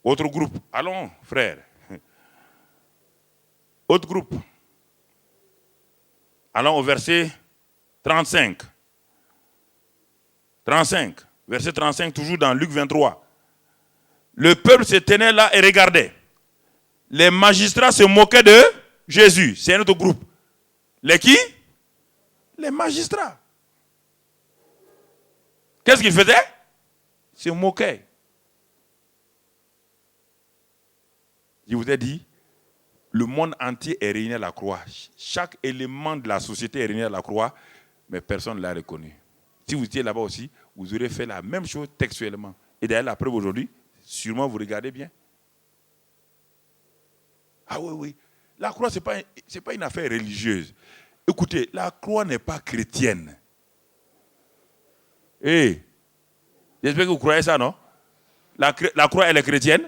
Autre groupe. Allons, frère. Autre groupe. Allons au verset 35. 35. Verset 35, toujours dans Luc 23. Le peuple se tenait là et regardait. Les magistrats se moquaient de Jésus. C'est un autre groupe. Les qui? Les magistrats. Qu'est-ce qu'ils faisaient? Ils se moquaient. Je vous ai dit, le monde entier est réuni à la croix. Chaque élément de la société est réuni à la croix, mais personne ne l'a reconnu. Si vous étiez là-bas aussi, vous aurez fait la même chose textuellement. Et d'ailleurs, la preuve aujourd'hui, sûrement vous regardez bien. Ah oui, oui. La croix, ce n'est pas une affaire religieuse. Écoutez, la croix n'est pas chrétienne. Hey, j'espère que vous croyez ça, non? La croix, elle est chrétienne?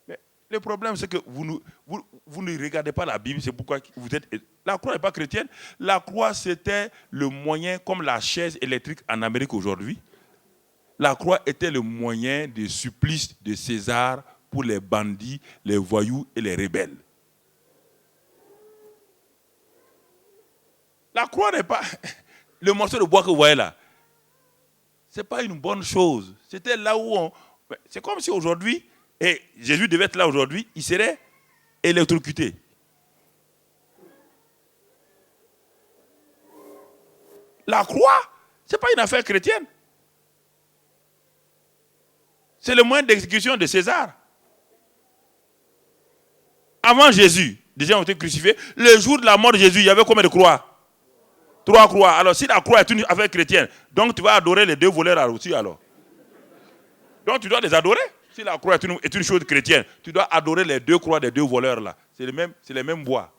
Mais le problème, c'est que vous ne regardez pas la Bible, c'est pourquoi vous êtes... La croix n'est pas chrétienne. La croix, c'était le moyen, comme la chaise électrique en Amérique aujourd'hui. La croix était le moyen de supplice de César pour les bandits, les voyous et les rebelles. La croix n'est pas... Le morceau de bois que vous voyez là, ce n'est pas une bonne chose. C'était là où on... C'est comme si aujourd'hui, et Jésus devait être là aujourd'hui, il serait électrocuté. La croix, ce n'est pas une affaire chrétienne. C'est le moyen d'exécution de César. Avant Jésus, des gens ont été crucifiés. Le jour de la mort de Jésus, il y avait combien de croix? 3 croix. Alors, si la croix est une affaire chrétienne, donc tu vas adorer les 2 voleurs aussi alors. Donc, tu dois les adorer. Si la croix est une chose chrétienne, tu dois adorer les 2 croix des 2 voleurs là. C'est les mêmes bois.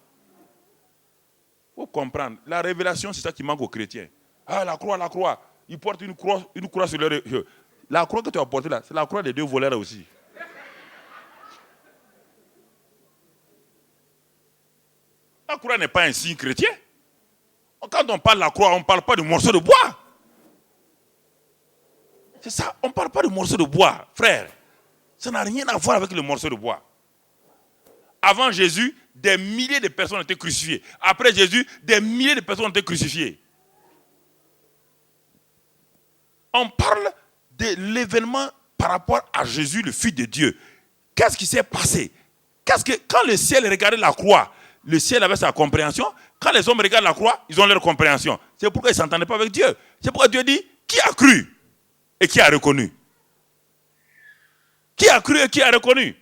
Il faut comprendre. La révélation, c'est ça qui manque aux chrétiens. Ah, la croix. Ils portent une croix sur leur... La croix que tu as portée là, c'est la croix des 2 voleurs aussi. La croix n'est pas un signe chrétien. Quand on parle de la croix, on ne parle pas de morceau de bois. C'est ça, on ne parle pas de morceau de bois, frère. Ça n'a rien à voir avec le morceau de bois. Avant Jésus, des milliers de personnes ont été crucifiées. Après Jésus, des milliers de personnes ont été crucifiées. On parle de l'événement par rapport à Jésus, le Fils de Dieu. Qu'est-ce qui s'est passé? Quand le ciel regardait la croix, le ciel avait sa compréhension. Quand les hommes regardent la croix, ils ont leur compréhension. C'est pourquoi ils ne s'entendaient pas avec Dieu. C'est pourquoi Dieu dit, qui a cru et qui a reconnu? Qui a cru et qui a reconnu?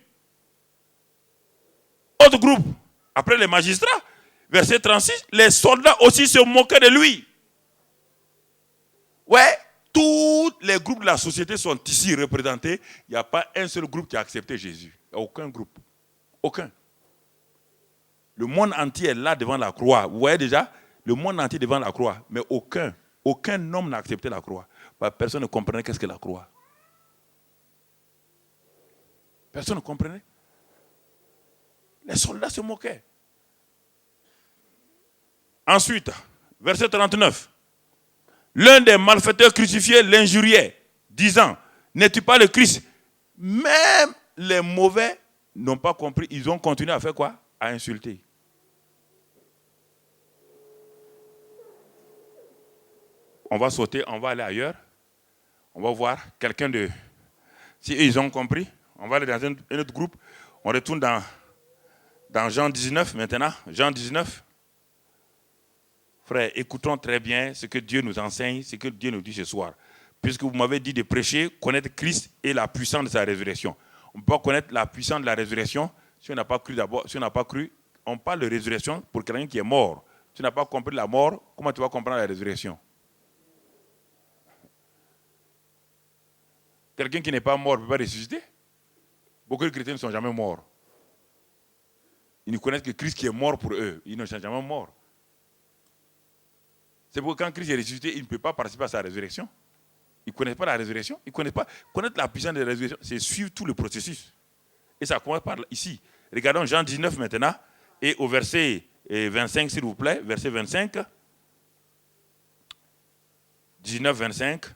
Autre groupe, après les magistrats, verset 36, les soldats aussi se moquaient de lui. Ouais, tous les groupes de la société sont ici représentés. Il n'y a pas un seul groupe qui a accepté Jésus. Il n'y a aucun groupe. Aucun. Le monde entier est là devant la croix. Vous voyez déjà, le monde entier devant la croix. Mais aucun homme n'a accepté la croix. Personne ne comprenait qu'est-ce que la croix. Personne ne comprenait. Les soldats se moquaient. Ensuite, verset 39. L'un des malfaiteurs crucifiés l'injuriait, disant, n'es-tu pas le Christ? Même les mauvais n'ont pas compris. Ils ont continué à faire quoi? À insulter. On va sauter, on va aller ailleurs. On va voir quelqu'un de... Si ils ont compris, on va aller dans un autre groupe. On retourne dans Jean 19 maintenant. Jean 19. Frère, écoutons très bien ce que Dieu nous enseigne, ce que Dieu nous dit ce soir. Puisque vous m'avez dit de prêcher, connaître Christ et la puissance de sa résurrection. On ne peut pas connaître la puissance de la résurrection si on n'a pas cru d'abord. Si on n'a pas cru, on parle de résurrection pour quelqu'un qui est mort. Si tu n'as pas compris la mort, comment tu vas comprendre la résurrection? Quelqu'un qui n'est pas mort ne peut pas ressusciter. Beaucoup de chrétiens ne sont jamais morts. Ils ne connaissent que Christ qui est mort pour eux. Ils ne sont jamais morts. C'est pourquoi quand Christ est ressuscité, il ne peut pas participer à sa résurrection. Ils ne connaissent pas la résurrection. Ils ne connaissent pas. Connaître la puissance de la résurrection, c'est suivre tout le processus. Et ça commence par ici. Regardons Jean 19 maintenant. Et au verset 25, s'il vous plaît. Verset 25. 19, 25.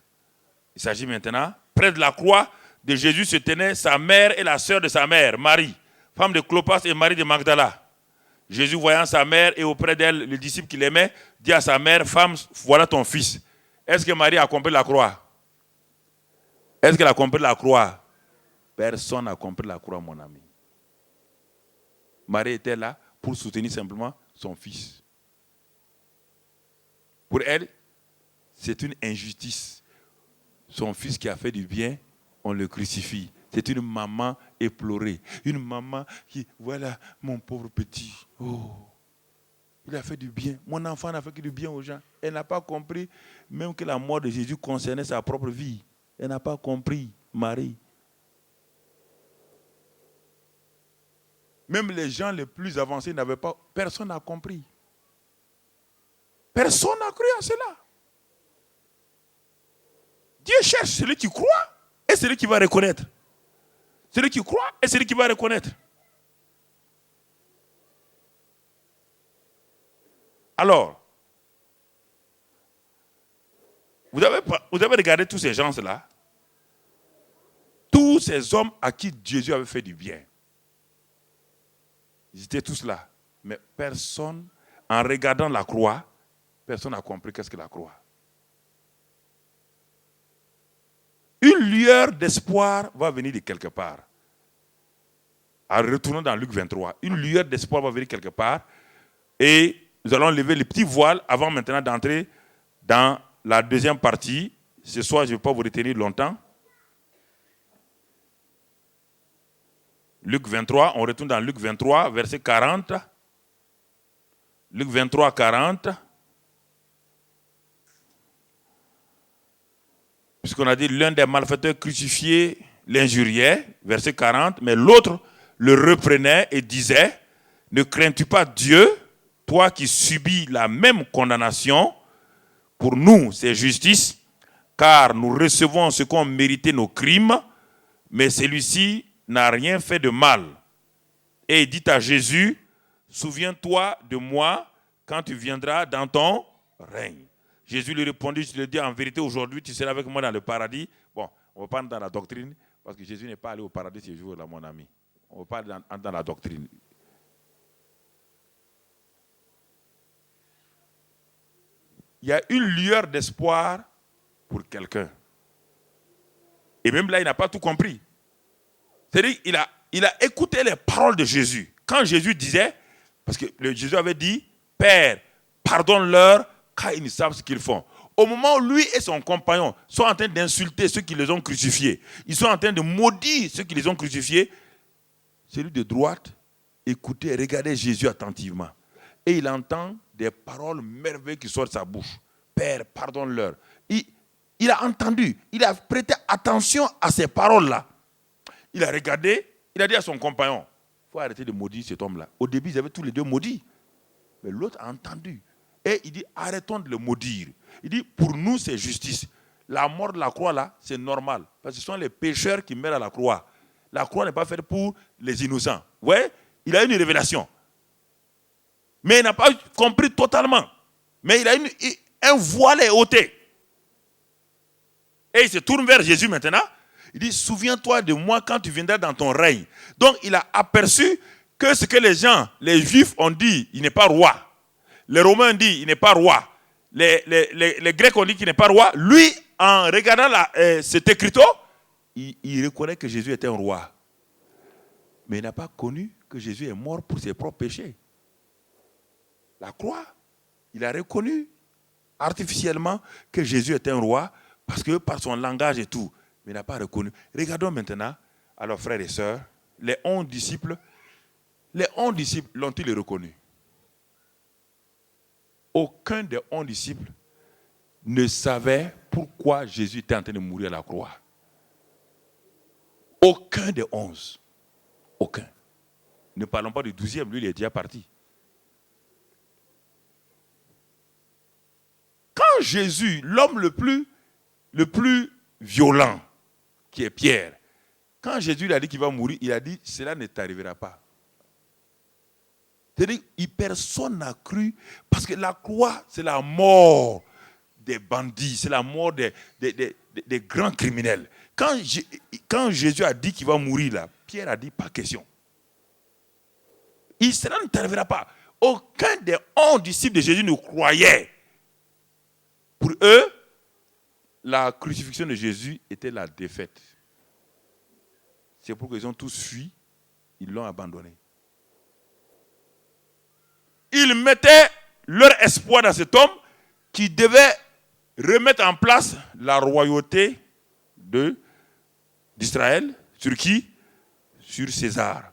Il s'agit maintenant, près de la croix, de Jésus se tenaient sa mère et la sœur de sa mère, Marie, femme de Clopas et Marie de Magdala. Jésus, voyant sa mère et auprès d'elle le disciple qu'il aimait, dit à sa mère, femme, voilà ton fils. Est-ce que Marie a compris la croix? Est-ce qu'elle a compris la croix? Personne n'a compris la croix, mon ami. Marie était là pour soutenir simplement son fils. Pour elle, c'est une injustice. Son fils qui a fait du bien, on le crucifie. C'est une maman éplorée. Une maman qui, voilà, mon pauvre petit. Oh, il a fait du bien. Mon enfant n'a fait que du bien aux gens. Elle n'a pas compris même que la mort de Jésus concernait sa propre vie. Elle n'a pas compris, Marie. Même les gens les plus avancés n'avaient pas... Personne n'a compris. Personne n'a cru à cela. Dieu cherche celui qui croit et celui qui va reconnaître. Celui qui croit et celui qui va reconnaître. Alors, vous avez regardé tous ces gens-là, tous ces hommes à qui Jésus avait fait du bien. Ils étaient tous là. Mais personne, en regardant la croix, personne n'a compris qu'est-ce que la croix. Une lueur d'espoir va venir de quelque part. En retournant dans Luc 23, une lueur d'espoir va venir quelque part. Et nous allons lever les petits voiles avant maintenant d'entrer dans la deuxième partie. Ce soir, je ne vais pas vous retenir longtemps. Luc 23, on retourne dans Luc 23, verset 40. Luc 23, 40. Puisqu'on a dit l'un des malfaiteurs crucifiés l'injuriait, verset 40, mais l'autre le reprenait et disait, ne crains-tu pas Dieu, toi qui subis la même condamnation? Pour nous, c'est justice, car nous recevons ce qu'ont mérité nos crimes, mais celui-ci n'a rien fait de mal. Et il dit à Jésus, souviens-toi de moi quand tu viendras dans ton règne. Jésus lui répondit, je te le dis en vérité, aujourd'hui tu seras avec moi dans le paradis. Bon, on ne va pas entrer dans la doctrine, parce que Jésus n'est pas allé au paradis ce jour-là, mon ami. On ne va pas entrer dans la doctrine. Il y a une lueur d'espoir pour quelqu'un. Et même là, il n'a pas tout compris. C'est-à-dire qu'il a écouté les paroles de Jésus. Quand Jésus disait, parce que Jésus avait dit, Père, pardonne-leur, car ils ne savent ce qu'ils font. Au moment où lui et son compagnon sont en train d'insulter ceux qui les ont crucifiés, ils sont en train de maudire ceux qui les ont crucifiés, celui de droite écoutait, regardait Jésus attentivement. Et il entend des paroles merveilleuses qui sortent de sa bouche. Père, pardonne-leur. Il a entendu, il a prêté attention à ces paroles-là. Il a regardé, il a dit à son compagnon, il faut arrêter de maudire cet homme-là. Au début, ils avaient tous les deux maudit. Mais l'autre a entendu. Et il dit, arrêtons de le maudire. Il dit, pour nous, c'est justice. La mort de la croix, là, c'est normal. Parce que ce sont les pécheurs qui meurent à la croix. La croix n'est pas faite pour les innocents. Vous voyez, il a une révélation. Mais il n'a pas compris totalement. Mais il a un voile est ôté. Et il se tourne vers Jésus maintenant. Il dit, souviens-toi de moi quand tu viendras dans ton règne. Donc, il a aperçu que ce que les gens, les Juifs ont dit, il n'est pas roi. Les Romains ont dit, il n'est pas roi. Les Grecs ont dit qu'il n'est pas roi. Lui, en regardant cet écriteau, il reconnaît que Jésus était un roi. Mais il n'a pas connu que Jésus est mort pour ses propres péchés. La croix, il a reconnu artificiellement que Jésus était un roi parce que par son langage et tout, mais il n'a pas reconnu. Regardons maintenant, alors frères et sœurs, les 11 disciples l'ont-ils reconnu? Aucun des 11 disciples ne savait pourquoi Jésus était en train de mourir à la croix. Aucun des 11. Aucun. Ne parlons pas du 12e, lui il est déjà parti. Quand Jésus, l'homme le plus violent, qui est Pierre, quand Jésus lui a dit qu'il va mourir, il a dit, cela ne t'arrivera pas. C'est-à-dire, personne n'a cru, parce que la croix, c'est la mort des bandits, c'est la mort des grands criminels. Quand Jésus a dit qu'il va mourir là, Pierre a dit pas question. Cela ne t'arrivera pas. Aucun des 11 disciples de Jésus ne croyait. Pour eux, la crucifixion de Jésus était la défaite. C'est pourquoi ils ont tous fui, ils l'ont abandonné. Ils mettaient leur espoir dans cet homme qui devait remettre en place la royauté d'Israël. Sur qui? Sur César.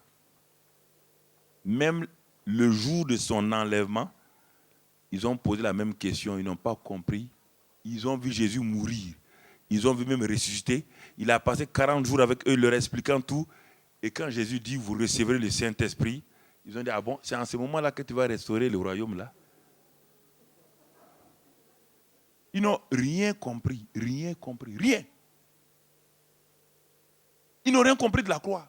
Même le jour de son enlèvement, ils ont posé la même question, ils n'ont pas compris. Ils ont vu Jésus mourir. Ils ont vu même ressusciter. Il a passé 40 jours avec eux, leur expliquant tout. Et quand Jésus dit, vous recevrez le Saint-Esprit, ils ont dit, ah bon, c'est en ce moment-là que tu vas restaurer le royaume là. Ils n'ont rien compris, rien. Ils n'ont rien compris de la croix.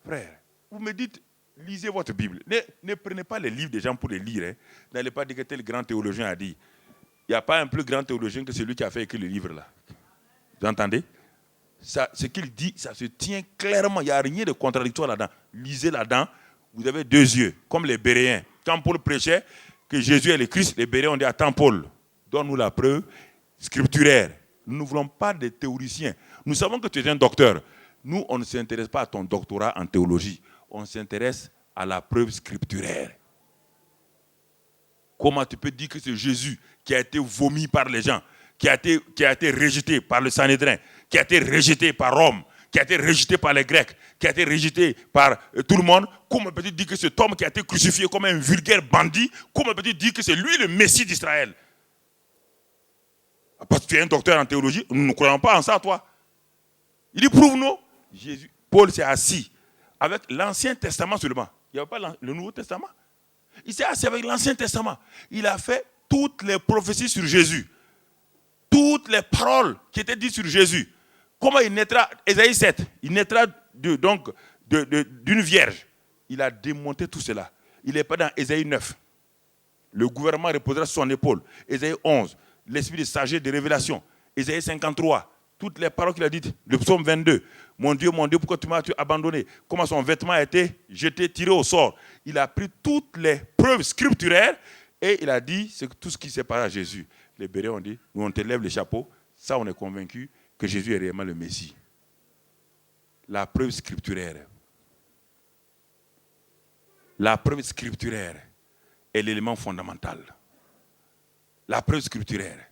Frère, vous me dites, lisez votre Bible. Ne prenez pas les livres des gens pour les lire. Hein. N'allez pas dire que tel grand théologien a dit. Il n'y a pas un plus grand théologien que celui qui a fait écrire le livre là. Vous entendez? Ce qu'il dit, ça se tient clairement. Il n'y a rien de contradictoire là-dedans. Lisez là-dedans. Vous avez deux yeux, comme les Béréens. Quand Paul prêchait que Jésus est le Christ, les Béréens ont dit, attends Paul, donne-nous la preuve scripturaire. Nous ne voulons pas de théoriciens. Nous savons que tu es un docteur. Nous, on ne s'intéresse pas à ton doctorat en théologie. On s'intéresse à la preuve scripturaire. Comment tu peux dire que c'est Jésus qui a été vomi par les gens, qui a été rejeté par le Sanhédrin, qui a été rejeté par Rome, qui a été rejeté par les Grecs, qui a été rejeté par tout le monde? Comment peux-tu dire que cet homme qui a été crucifié comme un vulgaire bandit, comment peux-tu dire que c'est lui le Messie d'Israël? Parce que tu es un docteur en théologie, nous ne croyons pas en ça, toi. Il dit, prouve-nous. Paul s'est assis avec l'Ancien Testament seulement. Il n'y avait pas le Nouveau Testament. Il s'est assis avec l'Ancien Testament. Il a fait toutes les prophéties sur Jésus. Toutes les paroles qui étaient dites sur Jésus. Comment il naîtra, Ésaïe 7, il naîtra d'une vierge. Il a démonté tout cela. Il n'est pas dans Ésaïe 9. Le gouvernement reposera sur son épaule. Ésaïe 11, l'esprit de sagesse, de révélation. Ésaïe 53. Toutes les paroles qu'il a dites, le psaume 22, mon Dieu, pourquoi tu m'as abandonné? Comment son vêtement a été jeté, tiré au sort. Il a pris toutes les preuves scripturaires et il a dit, c'est tout ce qui s'est passé à Jésus. Les Béréens ont dit, nous on te lève les chapeaux, ça on est convaincu que Jésus est réellement le Messie. La preuve scripturaire. La preuve scripturaire est l'élément fondamental. La preuve scripturaire.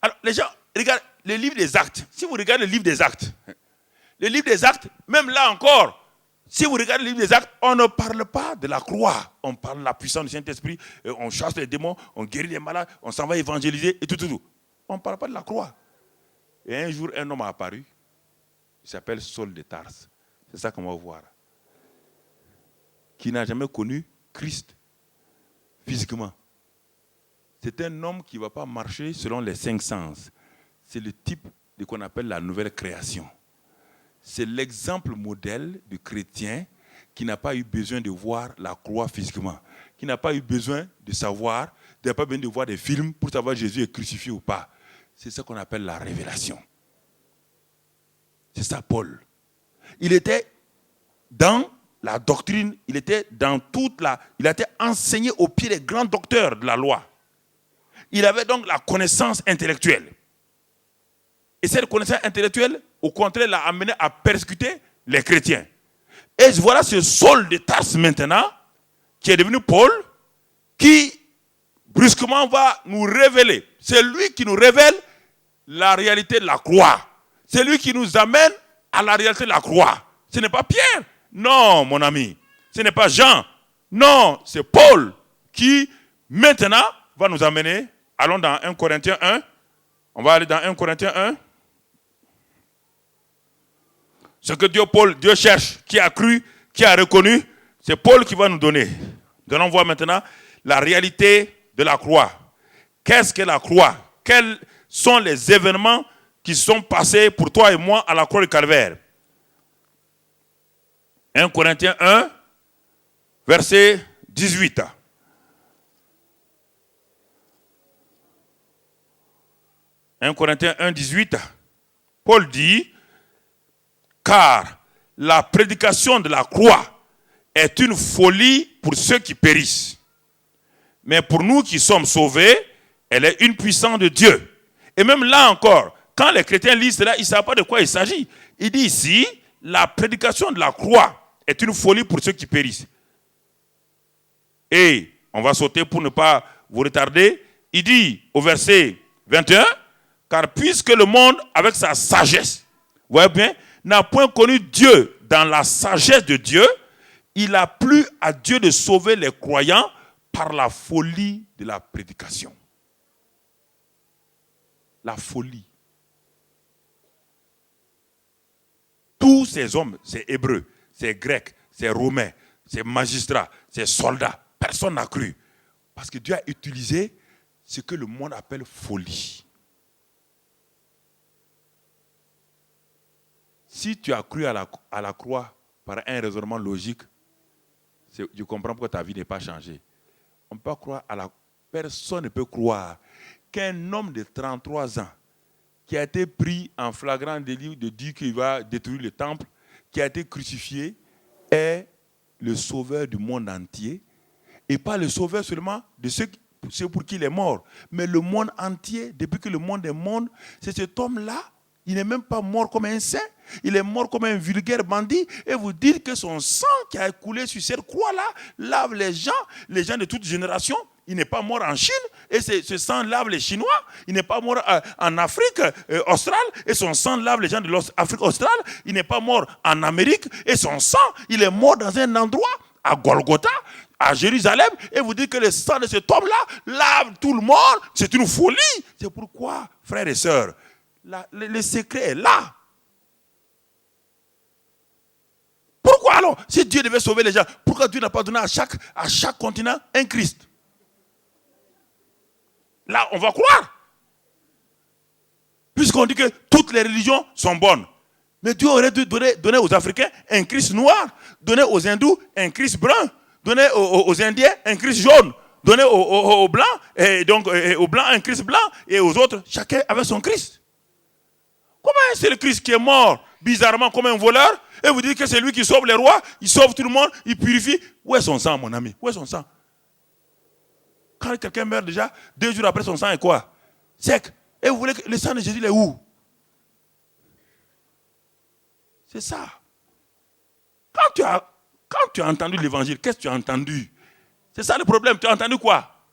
Alors les gens, regardez le livre des Actes. Si vous regardez le livre des Actes, même là encore, si vous regardez le livre des Actes, on ne parle pas de la croix. On parle de la puissance du Saint-Esprit, on chasse les démons, on guérit les malades, on s'en va évangéliser et tout. On ne parle pas de la croix. Et un jour, un homme a apparu. Il s'appelle Saul de Tarse. C'est ça qu'on va voir. Qui n'a jamais connu Christ physiquement. C'est un homme qui ne va pas marcher selon les 5 sens. C'est le type de qu'on appelle la nouvelle création. C'est l'exemple modèle du chrétien qui n'a pas eu besoin de voir la croix physiquement, qui n'a pas eu besoin de savoir, qui n'a pas besoin de voir des films pour savoir si Jésus est crucifié ou pas. C'est ça qu'on appelle la révélation. C'est ça Paul. Il était dans la doctrine, il était dans il a été enseigné au pied des grands docteurs de la loi. Il avait donc la connaissance intellectuelle. Et cette connaissance intellectuelle, au contraire, l'a amené à persécuter les chrétiens. Et voilà ce Saul de Tarse maintenant, qui est devenu Paul, qui brusquement va nous révéler. C'est lui qui nous révèle la réalité de la croix. C'est lui qui nous amène à la réalité de la croix. Ce n'est pas Pierre. Non, mon ami. Ce n'est pas Jean. Non, c'est Paul qui, maintenant, va nous amener. Allons dans 1 Corinthiens 1. On va aller dans 1 Corinthiens 1. Ce que Dieu cherche, qui a cru, qui a reconnu, c'est Paul qui va nous donner. Nous allons voir maintenant la réalité de la croix. Qu'est-ce que la croix? Quels sont les événements qui sont passés pour toi et moi à la croix du Calvaire? 1 Corinthiens 1, verset 18. 1 Corinthiens 1, 18, Paul dit, car la prédication de la croix est une folie pour ceux qui périssent. Mais pour nous qui sommes sauvés, elle est une puissance de Dieu. Et même là encore, quand les chrétiens lisent cela, ils ne savent pas de quoi il s'agit. Il dit ici, la prédication de la croix est une folie pour ceux qui périssent. Et on va sauter pour ne pas vous retarder. Il dit au verset 21, car puisque le monde, avec sa sagesse, vous voyez bien, n'a point connu Dieu dans la sagesse de Dieu, il a plu à Dieu de sauver les croyants par la folie de la prédication. La folie. Tous ces hommes, c'est hébreux, c'est grec, c'est romain, c'est magistrat, c'est soldat. Personne n'a cru. Parce que Dieu a utilisé ce que le monde appelle folie. Si tu as cru à la croix par un raisonnement logique, je comprends pourquoi ta vie n'est pas changée. On ne peut pas croire à la... Personne ne peut croire qu'un homme de 33 ans qui a été pris en flagrant délit de dire qu'il va détruire le temple, qui a été crucifié, est le sauveur du monde entier. Et pas le sauveur seulement de ceux pour qui il est mort, mais le monde entier, depuis que le monde est monde, c'est cet homme-là, il n'est même pas mort comme un saint, il est mort comme un vulgaire bandit, et vous dites que son sang qui a coulé sur cette croix-là lave les gens de toute génération. Il n'est pas mort en Chine, et ce sang lave les Chinois. Il n'est pas mort en Afrique australe, et son sang lave les gens de l'Afrique australe. Il n'est pas mort en Amérique, et son sang, il est mort dans un endroit, à Golgotha, à Jérusalem, et vous dites que le sang de cet homme-là lave tout le monde. C'est une folie. C'est pourquoi, frères et sœurs, le secret est là. Pourquoi alors, si Dieu devait sauver les gens, pourquoi Dieu n'a pas donné à chaque continent un Christ? Là, on va croire. Puisqu'on dit que toutes les religions sont bonnes. Mais Dieu aurait dû donner aux Africains un Christ noir, donner aux Hindous un Christ brun, donner aux Indiens un Christ jaune, donner aux Blancs, et donc aux Blancs un Christ blanc, et aux autres, chacun avait son Christ. Comment c'est le Christ qui est mort bizarrement comme un voleur, et vous dites que c'est lui qui sauve les rois, il sauve tout le monde, il purifie? Où est son sang, mon ami? Où est son sang? Quand quelqu'un meurt déjà, 2 jours après, son sang est quoi? Sec. Et vous voulez que le sang de Jésus, il est où? C'est ça. Quand tu as entendu l'évangile, qu'est-ce que tu as entendu? C'est ça le problème. Tu as entendu quoi?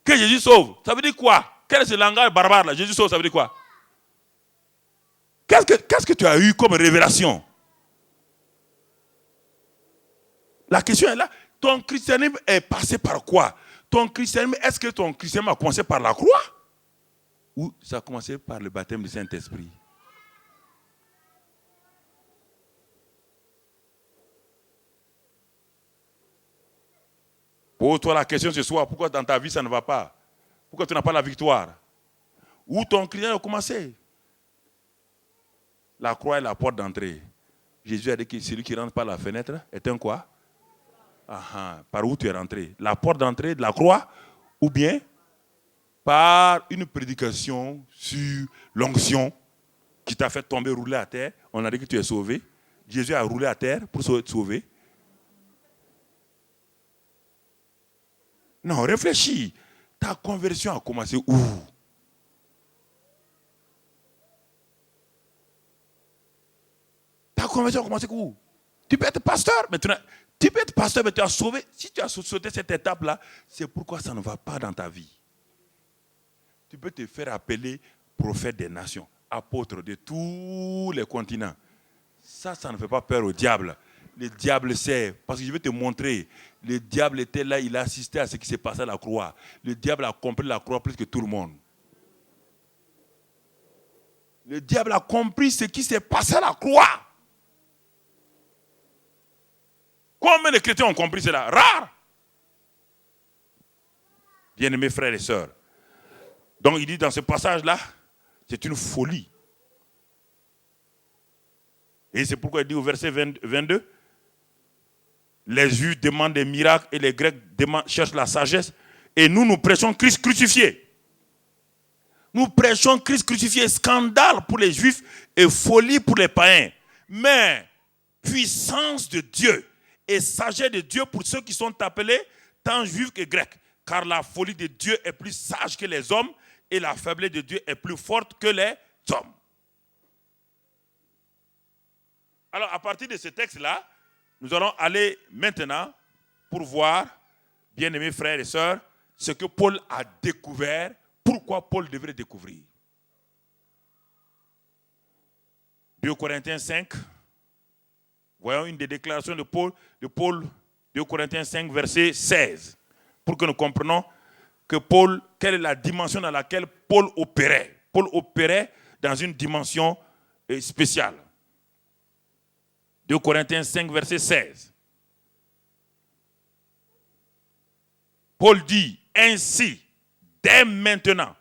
Que Jésus sauve. Ça veut dire quoi? Quel est ce langage barbare là? Jésus sauve, ça veut dire quoi? Qu'est-ce que tu as eu comme révélation? La question est là. Ton christianisme est passé par quoi? Est-ce que ton christianisme a commencé par la croix? Ou ça a commencé par le baptême du Saint-Esprit? Pose-toi la question ce soir, pourquoi dans ta vie ça ne va pas? Pourquoi tu n'as pas la victoire? Où ton christianisme a commencé? La croix est la porte d'entrée. Jésus a dit que celui qui rentre par la fenêtre est un quoi? Par où tu es rentré? La porte d'entrée de la croix, ou bien par une prédication sur l'onction qui t'a fait tomber, rouler à terre. On a dit que tu es sauvé. Jésus a roulé à terre pour te sauver. Non, réfléchis. Ta conversion a commencé où? Ta conversion a commencé où? Tu peux être pasteur, mais tu as sauvé. Si tu as sauté cette étape-là, c'est pourquoi ça ne va pas dans ta vie. Tu peux te faire appeler prophète des nations, apôtre de tous les continents. Ça ne fait pas peur au diable. Le diable sait, parce que je vais te montrer, le diable était là, il a assisté à ce qui s'est passé à la croix. Le diable a compris la croix plus que tout le monde. Le diable a compris ce qui s'est passé à la croix. Combien de chrétiens ont compris cela? Rare. Bien-aimés frères et sœurs. Donc il dit dans ce passage-là, c'est une folie. Et c'est pourquoi il dit au verset 22, les Juifs demandent des miracles et les Grecs cherchent la sagesse. Et nous prêchons Christ crucifié. Nous prêchons Christ crucifié, scandale pour les Juifs et folie pour les païens. Mais puissance de Dieu et sagesse de Dieu pour ceux qui sont appelés tant Juifs que Grecs. Car la folie de Dieu est plus sage que les hommes et la faiblesse de Dieu est plus forte que les hommes. Alors, à partir de ce texte-là, nous allons aller maintenant pour voir, bien-aimés frères et sœurs, ce que Paul a découvert, pourquoi Paul devrait découvrir. 2 Corinthiens 5, voyons une des déclarations de Paul, 2 Corinthiens 5, verset 16, pour que nous comprenions que Paul, quelle est la dimension dans laquelle Paul opérait. Paul opérait dans une dimension spéciale. 2 Corinthiens 5, verset 16. Paul dit, ainsi, dès maintenant,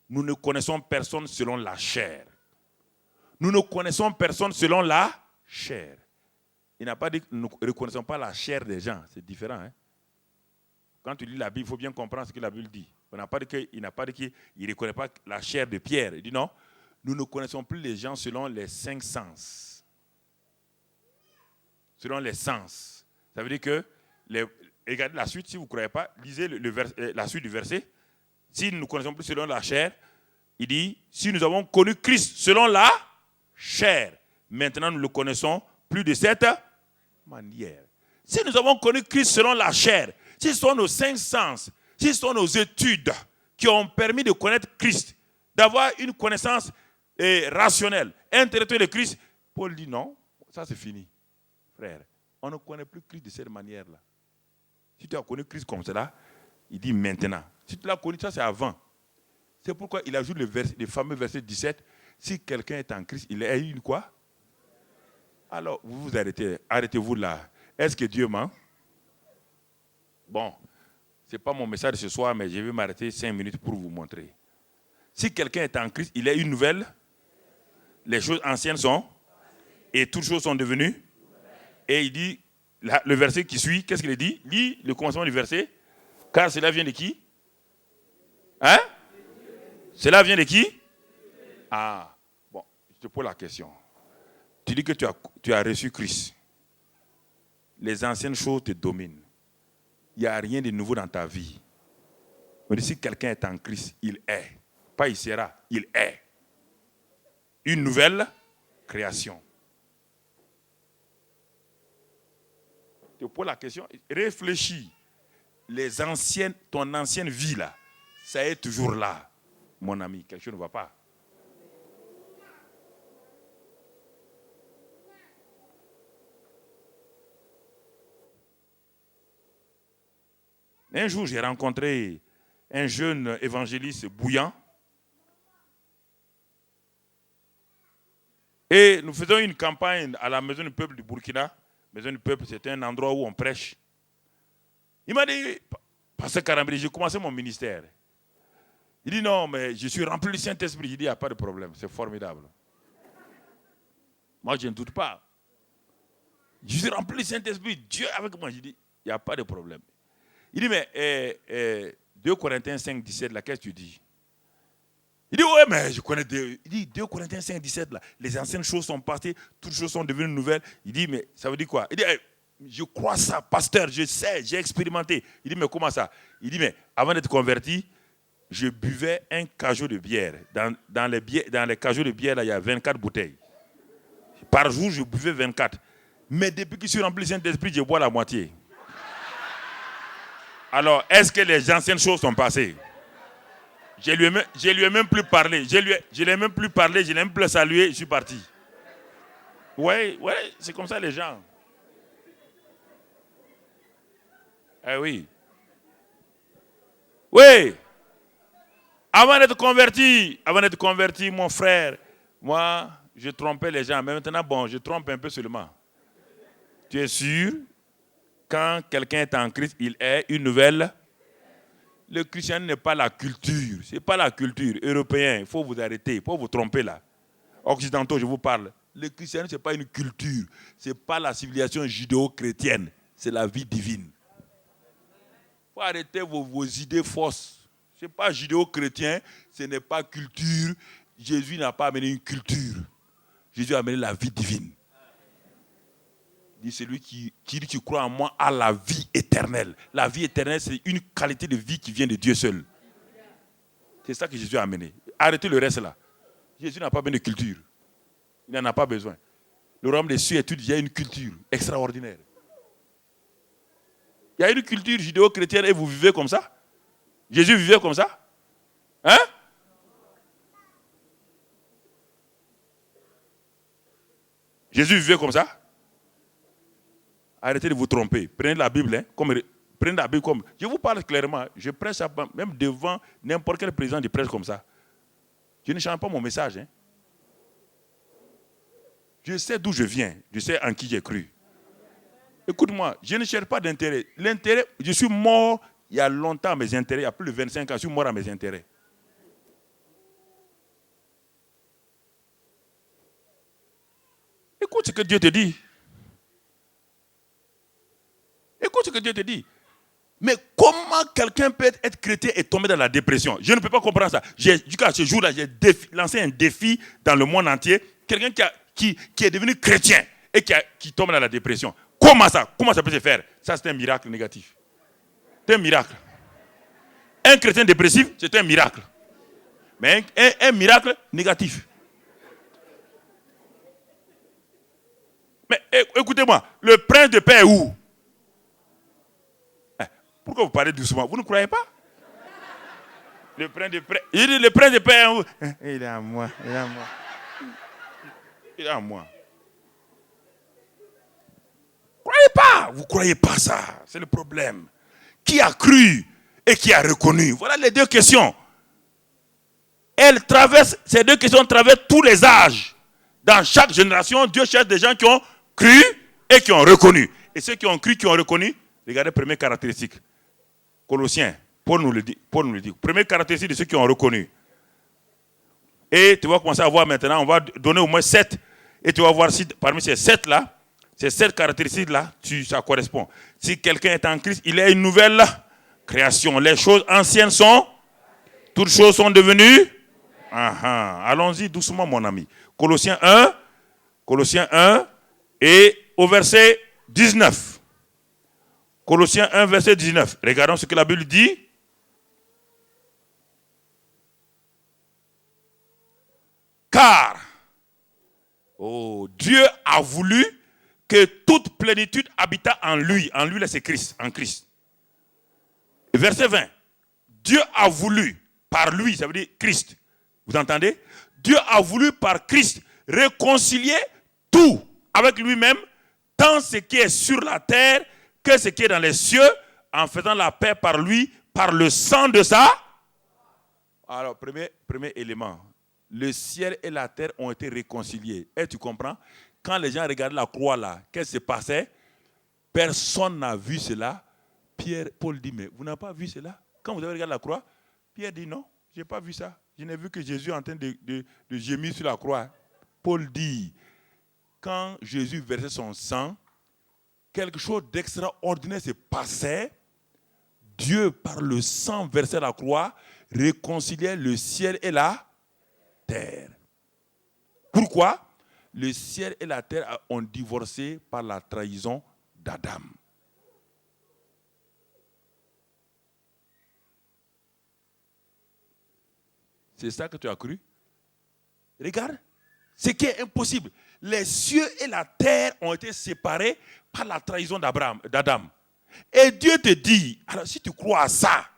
nous ne connaissons personne selon la chair. Nous ne connaissons personne selon la chair. Il n'a pas dit que nous ne reconnaissons pas la chair des gens. C'est différent. Hein? Quand tu lis la Bible, il faut bien comprendre ce que la Bible dit. Il n'a pas dit qu'il ne reconnaît pas la chair de Pierre. Il dit non, nous ne connaissons plus les gens selon les 5 sens. Selon les sens. Ça veut dire que, regardez la suite, si vous ne croyez pas, lisez la suite du verset. Si nous ne connaissons plus selon la chair, il dit, si nous avons connu Christ selon la chair, maintenant nous le connaissons plus de cette manière. Si nous avons connu Christ selon la chair, si ce sont nos 5 sens, si ce sont nos études qui ont permis de connaître Christ, d'avoir une connaissance rationnelle, intellectuelle de Christ, Paul dit non, ça c'est fini. Frère, on ne connaît plus Christ de cette manière-là. Si tu as connu Christ comme cela, il dit maintenant. Si tu l'as connu, ça c'est avant. C'est pourquoi il ajoute le fameux verset 17. Si quelqu'un est en Christ, il a une quoi? Alors, vous vous arrêtez. Arrêtez-vous là. Est-ce que Dieu ment? Bon, ce n'est pas mon message de ce soir, mais je vais m'arrêter 5 minutes pour vous montrer. Si quelqu'un est en Christ, il a une nouvelle. Les choses anciennes sont. Et toutes choses sont devenues. Et il dit, le verset qui suit, qu'est-ce qu'il dit? Lis le commencement du verset. Car cela vient de qui? Hein? Cela vient de qui? Ah, bon, je te pose la question. Tu dis que tu as reçu Christ. Les anciennes choses te dominent. Il n'y a rien de nouveau dans ta vie. Mais si quelqu'un est en Christ, il est. Pas il sera, il est. Une nouvelle création. Je te pose la question, réfléchis. Ton ancienne vie là, ça est toujours là, mon ami. Quelque chose ne va pas. Un jour, j'ai rencontré un jeune évangéliste bouillant. Et nous faisons une campagne à la Maison du Peuple du Burkina. Maison du Peuple, c'est un endroit où on prêche. Il m'a dit, Pasteur Karambili, j'ai commencé mon ministère. Il dit, non, mais je suis rempli du Saint-Esprit. Il dit, il n'y a pas de problème, c'est formidable. Moi, je ne doute pas. Je suis rempli du Saint-Esprit, Dieu avec moi. Je dis, il n'y a pas de problème. Il dit, mais 2 Corinthiens 5, 17, là, qu'est-ce que tu dis? Il dit, ouais, mais je connais Dieu. Il dit, 2 Corinthiens 5, 17, là, les anciennes choses sont passées, toutes choses sont devenues nouvelles. Il dit, mais ça veut dire quoi? Il dit, je crois ça, pasteur, je sais, j'ai expérimenté. Il dit, mais comment ça? Il dit, mais avant d'être converti, je buvais un cajot de bière. Dans les cajots de bière, là, il y a 24 bouteilles. Par jour, je buvais 24. Mais depuis que je suis rempli du Saint-Esprit, je bois la moitié. Alors, est-ce que les anciennes choses sont passées? Je lui ai même plus parlé. Je l'ai même plus parlé, je l'ai même plus salué, je suis parti. Oui, c'est comme ça les gens. Eh oui. Oui. Avant d'être converti, mon frère, moi, je trompais les gens. Mais maintenant, bon, je trompe un peu seulement. Tu es sûr? Quand quelqu'un est en Christ, il est une nouvelle. Le christianisme n'est pas la culture. Ce n'est pas la culture européenne. Il faut vous arrêter. Il faut vous tromper là. Occidentaux, je vous parle. Le christianisme, ce n'est pas une culture. Ce n'est pas la civilisation judéo-chrétienne. C'est la vie divine. Il faut arrêter vos idées fausses Ce n'est pas judéo-chrétien, ce n'est pas culture. Jésus n'a pas amené une culture. Jésus a amené la vie divine. Il dit, celui qui croit en moi a la vie éternelle. La vie éternelle, c'est une qualité de vie qui vient de Dieu seul. C'est ça que Jésus a amené. Arrêtez le reste là. Jésus n'a pas besoin de culture. Il n'en a pas besoin. Le royaume des cieux étudie, il y a une culture extraordinaire. Il y a une culture judéo-chrétienne et vous vivez comme ça? Jésus vivait comme ça? Hein? Jésus vivait comme ça? Arrêtez de vous tromper. Prenez la Bible, hein, prenez la Bible comme... Je vous parle clairement. Je prêche ça même devant n'importe quel président de presse comme ça. Je ne change pas mon message. Hein. Je sais d'où je viens. Je sais en qui j'ai cru. Écoute-moi, je ne cherche pas d'intérêt. L'intérêt, je suis mort il y a longtemps à mes intérêts. Il y a plus de 25 ans, je suis mort à mes intérêts. Écoute ce que Dieu te dit. Écoute ce que Dieu te dit. Mais comment quelqu'un peut être chrétien et tomber dans la dépression? Je ne peux pas comprendre ça. Jusqu'à ce jour-là, j'ai lancé un défi dans le monde entier. Quelqu'un qui est devenu chrétien et qui tombe dans la dépression. Comment ça peut se faire? Ça, c'est un miracle négatif. C'est un miracle. Un chrétien dépressif, c'est un miracle. Mais un miracle négatif. Mais écoutez-moi, le prince de paix est où? Pourquoi vous parlez doucement? Vous ne croyez pas? Le prince de paix. Il dit le prince de paix est où? Il est à moi. Il est à moi. Il est à moi. Croyez pas. Vous ne croyez pas ça. C'est le problème. Qui a cru et qui a reconnu? Voilà les deux questions. Ces deux questions traversent tous les âges. Dans chaque génération, Dieu cherche des gens qui ont cru et qui ont reconnu. Et ceux qui ont cru, qui ont reconnu, regardez la première caractéristique. Colossiens, Paul nous le dit. Première caractéristique de ceux qui ont reconnu. Et tu vas commencer à voir maintenant, on va donner au moins 7. Et tu vas voir si parmi ces 7-là, ces 7 caractéristiques-là, ça correspond. Si quelqu'un est en Christ, il est une nouvelle création. Les choses anciennes toutes choses sont devenues. Allons-y doucement, mon ami. Colossiens 1, et au verset 19. Colossiens 1, verset 19. Regardons ce que la Bible dit. Car, Dieu a voulu que toute plénitude habitât en lui. En lui, là, c'est Christ, en Christ. Verset 20. Dieu a voulu, par lui, ça veut dire Christ. Vous entendez? Dieu a voulu par Christ réconcilier tout avec lui-même, tant ce qui est sur la terre que ce qui est dans les cieux, en faisant la paix par lui, par le sang de ça. Alors, premier élément, le ciel et la terre ont été réconciliés. Et tu comprends? Quand les gens regardaient la croix là, qu'est-ce qui se passait? Personne n'a vu cela. Paul dit, mais vous n'avez pas vu cela? Quand vous avez regardé la croix, Pierre dit, non, je n'ai pas vu ça. Je n'ai vu que Jésus est en train de gémir sur la croix. Paul dit, quand Jésus versait son sang, quelque chose d'extraordinaire se passait. Dieu, par le sang versé à la croix, réconciliait le ciel et la terre. Pourquoi? Le ciel et la terre ont divorcé par la trahison d'Adam. C'est ça que tu as cru? Regarde, ce qui est impossible. Les cieux et la terre ont été séparés par la trahison d'Adam. Et Dieu te dit, alors si tu crois à ça,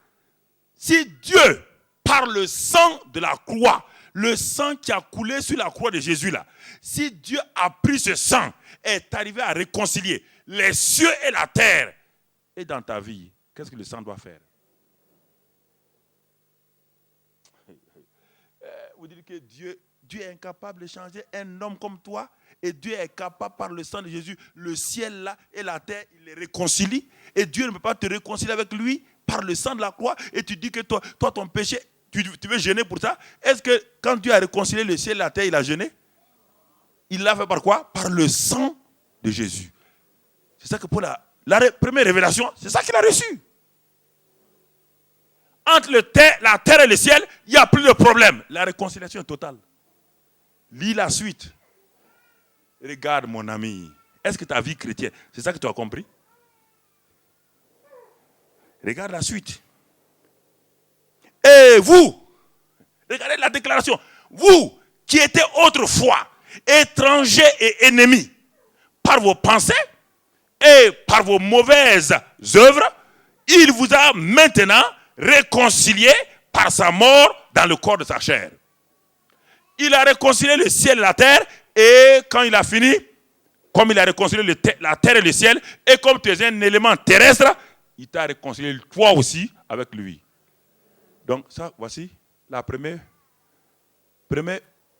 si Dieu, par le sang de la croix, le sang qui a coulé sur la croix de Jésus là, si Dieu a pris ce sang et est arrivé à réconcilier les cieux et la terre, et dans ta vie, qu'est-ce que le sang doit faire? Vous dites que Dieu est incapable de changer un homme comme toi, et Dieu est capable par le sang de Jésus, le ciel là et la terre, il les réconcilie, et Dieu ne peut pas te réconcilier avec lui par le sang de la croix, et tu dis que toi ton péché, tu veux gêner pour ça? Est-ce que quand Dieu a réconcilié le ciel et la terre, il a gêné? Il l'a fait par quoi? Par le sang de Jésus. C'est ça que pour la première révélation, c'est ça qu'il a reçu. entre la terre et le ciel, il n'y a plus de problème. La réconciliation est totale. Lis la suite. Regarde mon ami. Est-ce que ta vie chrétienne, c'est ça que tu as compris? Regarde la suite. Et vous, regardez la déclaration. Vous qui étiez autrefois étrangers et ennemis par vos pensées et par vos mauvaises œuvres, il vous a maintenant réconciliés par sa mort dans le corps de sa chair. Il a réconcilié le ciel et la terre, et quand il a fini, comme il a réconcilié la terre et le ciel, et comme tu es un élément terrestre, il t'a réconcilié toi aussi avec lui. Donc ça, voici la première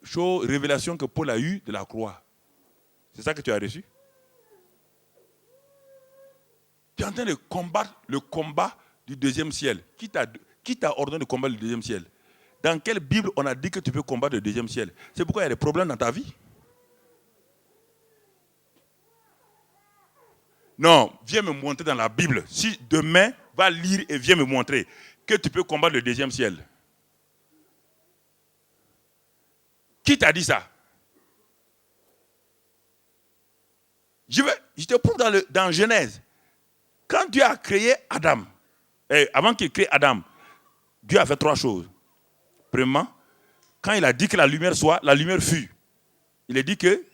chose, révélation que Paul a eue de la croix. C'est ça que tu as reçu? Tu es en train de combattre le combat du deuxième ciel. Qui t'a ordonné de combattre le deuxième ciel? Dans quelle Bible on a dit que tu peux combattre le deuxième ciel? C'est pourquoi il y a des problèmes dans ta vie. Non, viens me montrer dans la Bible. Si demain, va lire et viens me montrer que tu peux combattre le deuxième ciel. Qui t'a dit ça? Je te prouve dans Genèse. Quand Dieu a créé Adam, avant qu'il crée Adam, Dieu a fait trois choses. Premièrement, quand il a dit que la lumière soit, la lumière fut. Il a dit que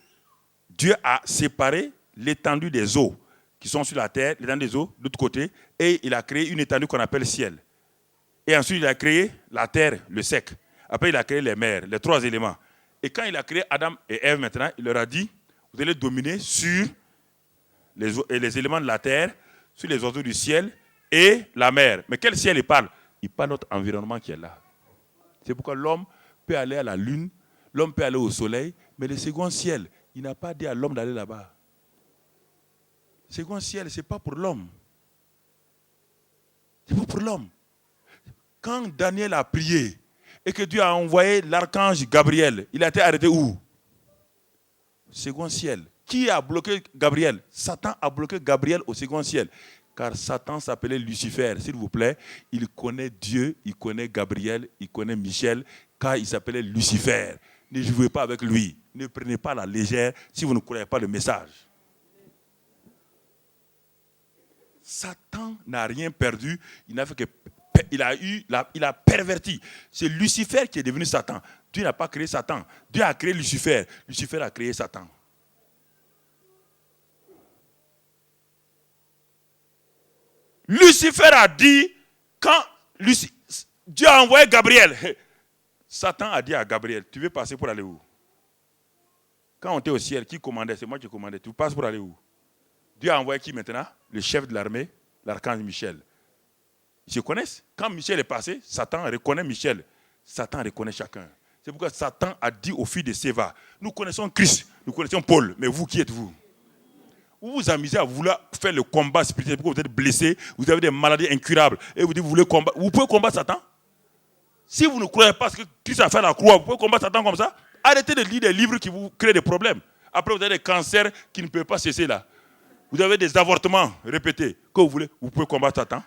Dieu a séparé l'étendue des eaux qui sont sur la terre, l'étendue des eaux de l'autre côté, et il a créé une étendue qu'on appelle ciel. Et ensuite, il a créé la terre, le sec. Après, il a créé les mers, les trois éléments. Et quand il a créé Adam et Ève maintenant, il leur a dit, vous allez dominer sur les éléments de la terre, sur les oiseaux du ciel et la mer. Mais quel ciel il parle? Il parle de notre environnement qui est là. C'est pourquoi l'homme peut aller à la lune, l'homme peut aller au soleil, mais le second ciel, il n'a pas dit à l'homme d'aller là-bas. Le second ciel, ce n'est pas pour l'homme. Ce n'est pas pour l'homme. Quand Daniel a prié et que Dieu a envoyé l'archange Gabriel, il a été arrêté où? Second ciel. Qui a bloqué Gabriel? Satan a bloqué Gabriel au second ciel. Car Satan s'appelait Lucifer, s'il vous plaît. Il connaît Dieu, il connaît Gabriel, il connaît Michel, car il s'appelait Lucifer. Ne jouez pas avec lui. Ne prenez pas la légère si vous ne croyez pas le message. Satan n'a rien perdu. Il n'a fait que il a perverti. C'est Lucifer qui est devenu Satan. Dieu n'a pas créé Satan. Dieu a créé Lucifer. Lucifer a créé Satan. Lucifer a dit, quand Dieu a envoyé Gabriel, Satan a dit à Gabriel, tu veux passer pour aller où? Quand on était au ciel, qui commandait? C'est moi qui commandais. Tu passes pour aller où? Dieu a envoyé qui maintenant? Le chef de l'armée, l'archange Michel. Ils se connaissent. Quand Michel est passé, Satan reconnaît Michel. Satan reconnaît chacun. C'est pourquoi Satan a dit aux filles de Séva, nous connaissons Christ, nous connaissons Paul, mais vous, qui êtes-vous? Vous vous amusez à vouloir faire le combat spirituel parce que vous êtes blessé, vous avez des maladies incurables, et vous dites vous voulez combattre. Vous pouvez combattre Satan? Si vous ne croyez pas ce que Christ a fait à la croix, vous pouvez combattre Satan comme ça? Arrêtez de lire des livres qui vous créent des problèmes. Après, vous avez des cancers qui ne peuvent pas cesser là. Vous avez des avortements répétés. Que vous voulez, vous pouvez combattre Satan.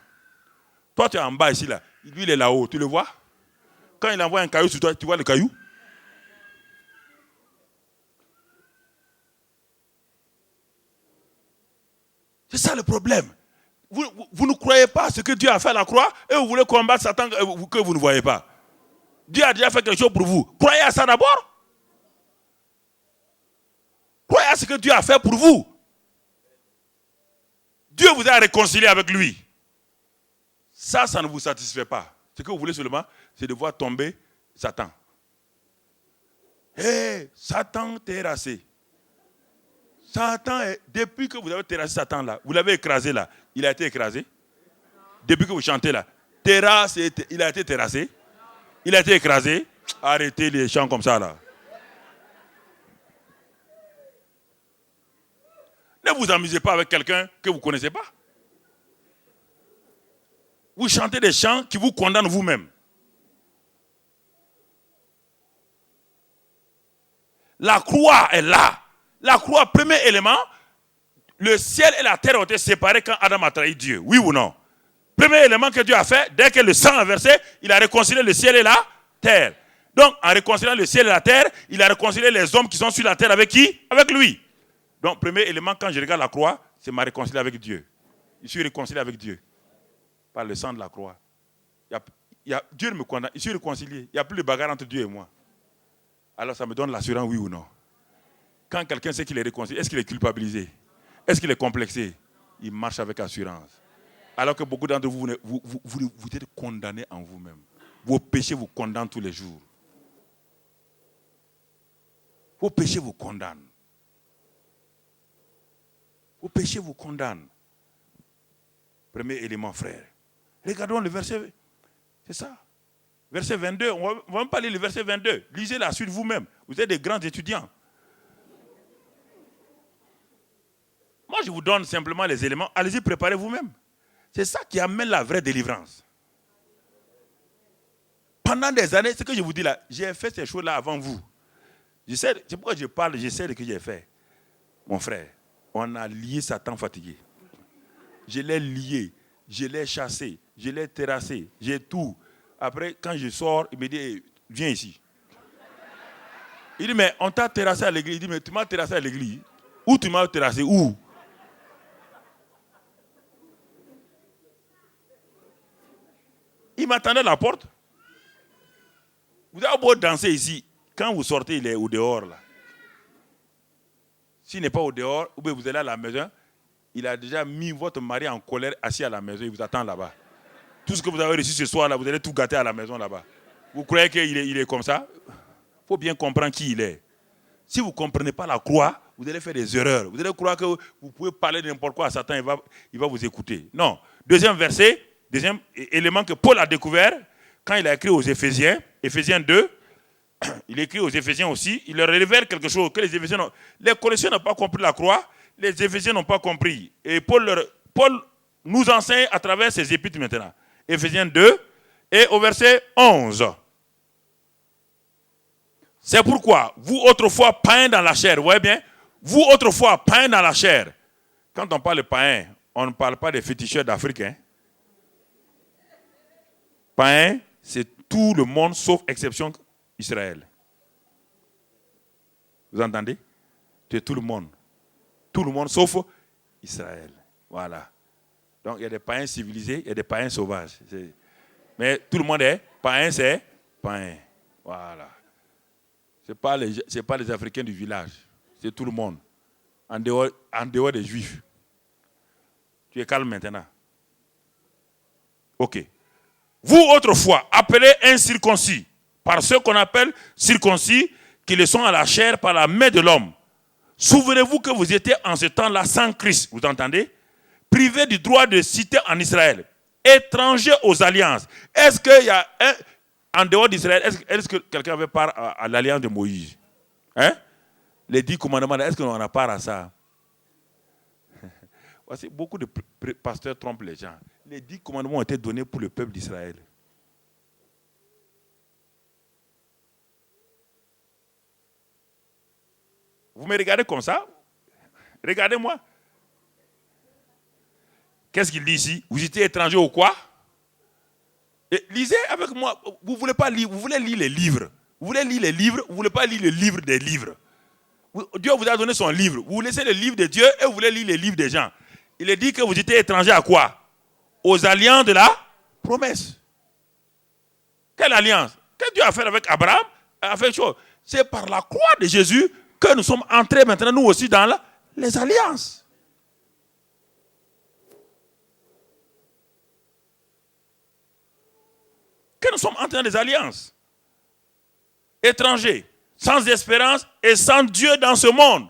Toi, tu es en bas ici là. Lui, il est là-haut. Tu le vois? Quand il envoie un caillou sur toi, tu vois le caillou? C'est ça le problème. Vous ne croyez pas ce que Dieu a fait à la croix et vous voulez combattre Satan que vous ne voyez pas. Dieu a déjà fait quelque chose pour vous. Croyez à ça d'abord. Croyez à ce que Dieu a fait pour vous. Dieu vous a réconcilié avec lui. Ça ne vous satisfait pas. Ce que vous voulez seulement, c'est de voir tomber Satan. Hé, Satan terrassé. Satan, depuis que vous avez terrassé Satan là, vous l'avez écrasé là, il a été écrasé. Depuis que vous chantez là, il a été terrassé. Il a été écrasé. Arrêtez les chants comme ça là. Ne vous amusez pas avec quelqu'un que vous ne connaissez pas. Vous chantez des chants qui vous condamnent vous-même. La croix est là. La croix, premier élément, le ciel et la terre ont été séparés quand Adam a trahi Dieu. Oui ou non? Premier élément que Dieu a fait, dès que le sang a versé, il a réconcilié le ciel et la terre. Donc, en réconciliant le ciel et la terre, il a réconcilié les hommes qui sont sur la terre avec qui? Avec lui. Donc, premier élément, quand je regarde la croix, c'est ma réconciliation avec Dieu. Je suis réconcilié avec Dieu par le sang de la croix. Dieu me condamne, je suis réconcilié. Il n'y a plus de bagarre entre Dieu et moi. Alors, ça me donne l'assurance, oui ou non. Quand quelqu'un sait qu'il est réconcilié, est-ce qu'il est culpabilisé? Est-ce qu'il est complexé? Il marche avec assurance. Alors que beaucoup d'entre vous, vous êtes condamnés en vous-même. Vos péchés vous condamnent tous les jours. Vos péchés vous condamnent. Vos péchés vous condamnent. Premier élément, frère. Regardons le verset. C'est ça. Verset 22. On va même pas lire le verset 22. Lisez la suite vous-même. Vous êtes des grands étudiants. Moi, je vous donne simplement les éléments. Allez-y, préparez vous-même. C'est ça qui amène la vraie délivrance. Pendant des années, ce que je vous dis là, j'ai fait ces choses-là avant vous. C'est pourquoi je parle, je sais ce que j'ai fait. Mon frère, on a lié Satan fatigué. Je l'ai lié, je l'ai chassé, je l'ai terrassé, j'ai tout. Après, quand je sors, il me dit, viens ici. Il dit, mais on t'a terrassé à l'église. Il dit, mais tu m'as terrassé à l'église. Où tu m'as terrassé? Où? Il m'attendait à la porte. Vous avez beau danser ici. Quand vous sortez, il est au dehors là. S'il n'est pas au dehors, ou bien vous allez à la maison, il a déjà mis votre mari en colère assis à la maison, il vous attend là-bas. Tout ce que vous avez reçu ce soir là, vous allez tout gâter à la maison là-bas. Vous croyez qu'il est comme ça? Il faut bien comprendre qui il est. Si vous ne comprenez pas la croix, vous allez faire des erreurs. Vous allez croire que vous pouvez parler de n'importe quoi à Satan, il va vous écouter. Non. Deuxième verset, deuxième élément que Paul a découvert, quand il a écrit aux Éphésiens, Éphésiens 2, il écrit aux Éphésiens aussi, il leur révèle quelque chose que les Éphésiens les Colossiens n'ont pas compris la croix, les Éphésiens n'ont pas compris. Et Paul nous enseigne à travers ses épîtres maintenant. Éphésiens 2 et au verset 11. C'est pourquoi, vous autrefois païens dans la chair, vous voyez bien, vous autrefois païens dans la chair. Quand on parle de païens, on ne parle pas des féticheurs d'Afrique. Hein. Païens, c'est tout le monde sauf exception Israël. Vous entendez? C'est tout le monde. Tout le monde sauf Israël. Voilà. Donc il y a des païens civilisés, il y a des païens sauvages. Mais tout le monde est païen, c'est païen. Voilà. Ce n'est pas les Africains du village. C'est tout le monde. En dehors des Juifs. Tu es calme maintenant. Ok. Vous, autrefois, appelez incirconcis par ceux qu'on appelle circoncis, qui le sont à la chair par la main de l'homme. Souvenez-vous que vous étiez en ce temps-là sans Christ, vous entendez? Privés du droit de cité en Israël, étrangers aux alliances. Est-ce qu'il y a en dehors d'Israël, est-ce que quelqu'un avait part à l'alliance de Moïse? Hein? Les 10 commandements, est-ce qu'on a part à ça? Voici, beaucoup de pasteurs trompent les gens. Les 10 commandements ont été donnés pour le peuple d'Israël. Vous me regardez comme ça? Regardez-moi. Qu'est-ce qu'il dit ici? Vous étiez étranger au quoi? Et lisez avec moi. Vous voulez pas lire, vous voulez lire les livres. Vous voulez lire les livres, vous ne voulez pas lire le livre des livres. Dieu vous a donné son livre. Vous laissez le livre de Dieu et vous voulez lire les livres des gens. Il est dit que vous étiez étranger à quoi? Aux alliances de la promesse. Quelle alliance? Qu'est-ce que Dieu a fait avec Abraham? A fait chose. C'est par la croix de Jésus que nous sommes entrés maintenant, nous aussi, dans les alliances. Que nous sommes entrés dans les alliances. Étrangers, sans espérance et sans Dieu dans ce monde.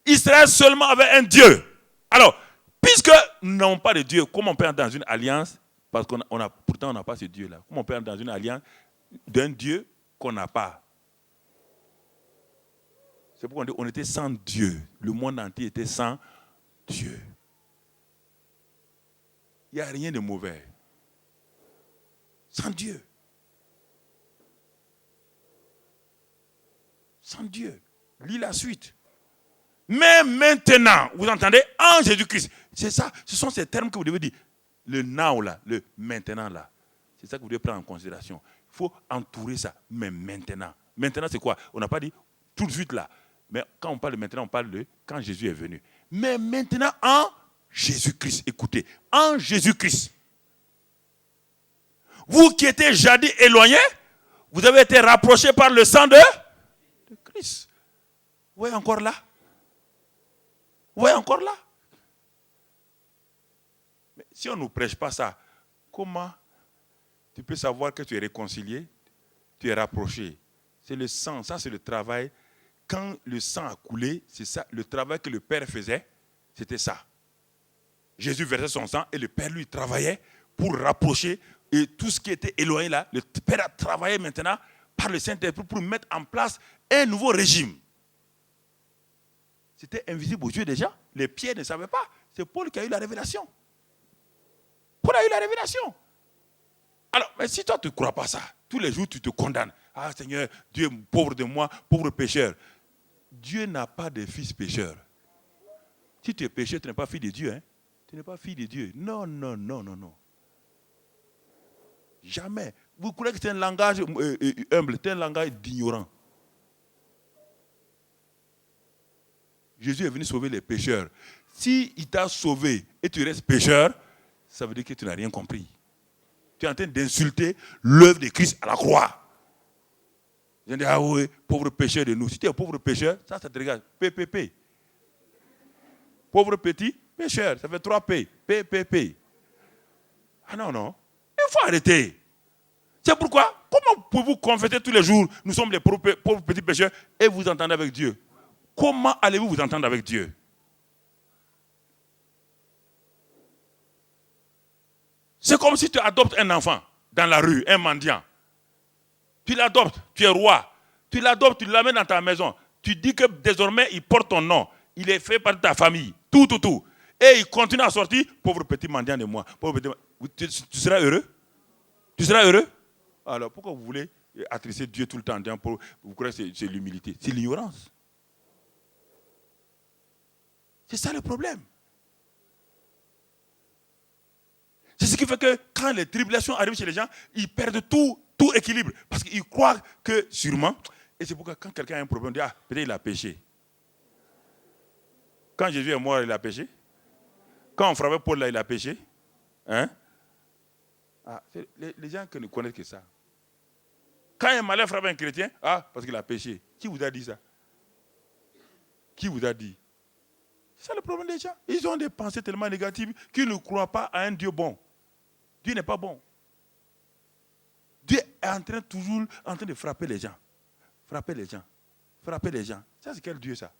Israël seulement avait un Dieu. Alors, puisque nous n'avons pas de Dieu, comment on peut entrer dans une alliance? Parce pourtant on n'a pas ce Dieu-là. Comment on peut entrer dans une alliance d'un Dieu qu'on n'a pas? C'est pourquoi on dit qu'on était sans Dieu. Le monde entier était sans Dieu. Il n'y a rien de mauvais. Sans Dieu. Sans Dieu. Lis la suite. Mais maintenant, vous entendez, en Jésus-Christ. C'est ça, ce sont ces termes que vous devez dire. Le now là, le maintenant là. C'est ça que vous devez prendre en considération. Il faut entourer ça, mais maintenant. Maintenant, c'est quoi? On n'a pas dit tout de suite là. Mais quand on parle de maintenant, on parle de quand Jésus est venu. Mais maintenant, en Jésus-Christ. Écoutez, en Jésus-Christ. Vous qui étiez jadis éloignés, vous avez été rapprochés par le sang de Christ. Vous voyez encore là? Vous voyez encore là? Mais si on ne nous prêche pas ça, comment tu peux savoir que tu es réconcilié, tu es rapproché? C'est le sang, ça c'est le travail. Quand le sang a coulé, c'est ça, le travail que le Père faisait, c'était ça. Jésus versait son sang et le Père lui travaillait pour rapprocher. Et tout ce qui était éloigné là, le Père a travaillé maintenant par le Saint-Esprit pour mettre en place un nouveau régime. C'était invisible aux yeux des gens. Les Pierre ne savaient pas. C'est Paul qui a eu la révélation. Paul a eu la révélation. Alors, mais si toi tu ne crois pas ça, tous les jours tu te condamnes. Ah Seigneur, Dieu pauvre de moi, pauvre pécheur. Dieu n'a pas de fils pécheur. Si tu es pécheur, tu n'es pas fille de Dieu. Hein? Tu n'es pas fille de Dieu. Non, non, non, non, non. Jamais. Vous croyez que c'est un langage humble, c'est un langage d'ignorant. Jésus est venu sauver les pécheurs. S'il t'a sauvé et tu restes pécheur, ça veut dire que tu n'as rien compris. Tu es en train d'insulter l'œuvre de Christ à la croix. Je dis, ah oui, pauvre pécheur de nous. Si tu es pauvre pécheur, ça te regarde. PPP. Pauvre petit pécheur, ça fait 3 P. PPP. Ah non, non. Il faut arrêter. C'est pourquoi, comment pouvez-vous confesser tous les jours, nous sommes les pauvres petits pécheurs, et vous entendez avec Dieu? Comment allez-vous vous entendre avec Dieu? C'est comme si tu adoptes un enfant dans la rue, un mendiant. Tu l'adoptes, tu es roi. Tu l'adoptes, tu l'amènes dans ta maison. Tu dis que désormais, il porte ton nom. Il est fait par ta famille. Tout, tout, tout. Et il continue à sortir, pauvre petit mendiant de moi. Pauvre petit... tu seras heureux? Tu seras heureux? Alors, pourquoi vous voulez attrister Dieu tout le temps? Vous croyez que c'est l'humilité? C'est l'ignorance. C'est ça le problème. C'est ce qui fait que quand les tribulations arrivent chez les gens, ils perdent tout équilibre. Parce qu'ils croient que sûrement, et c'est pourquoi quand quelqu'un a un problème, on dit, ah, peut-être il a péché. Quand Jésus est mort, il a péché. Quand on frappait Paul, là, il a péché. Hein? Ah, les gens qui ne connaissent que ça. Quand un malin frappe un chrétien, ah, parce qu'il a péché. Qui vous a dit ça? Qui vous a dit? C'est ça le problème des gens. Ils ont des pensées tellement négatives qu'ils ne croient pas à un Dieu bon. Dieu n'est pas bon. Dieu est toujours en train de frapper les gens. Frapper les gens. Frapper les gens. Ça, c'est quel Dieu, ça?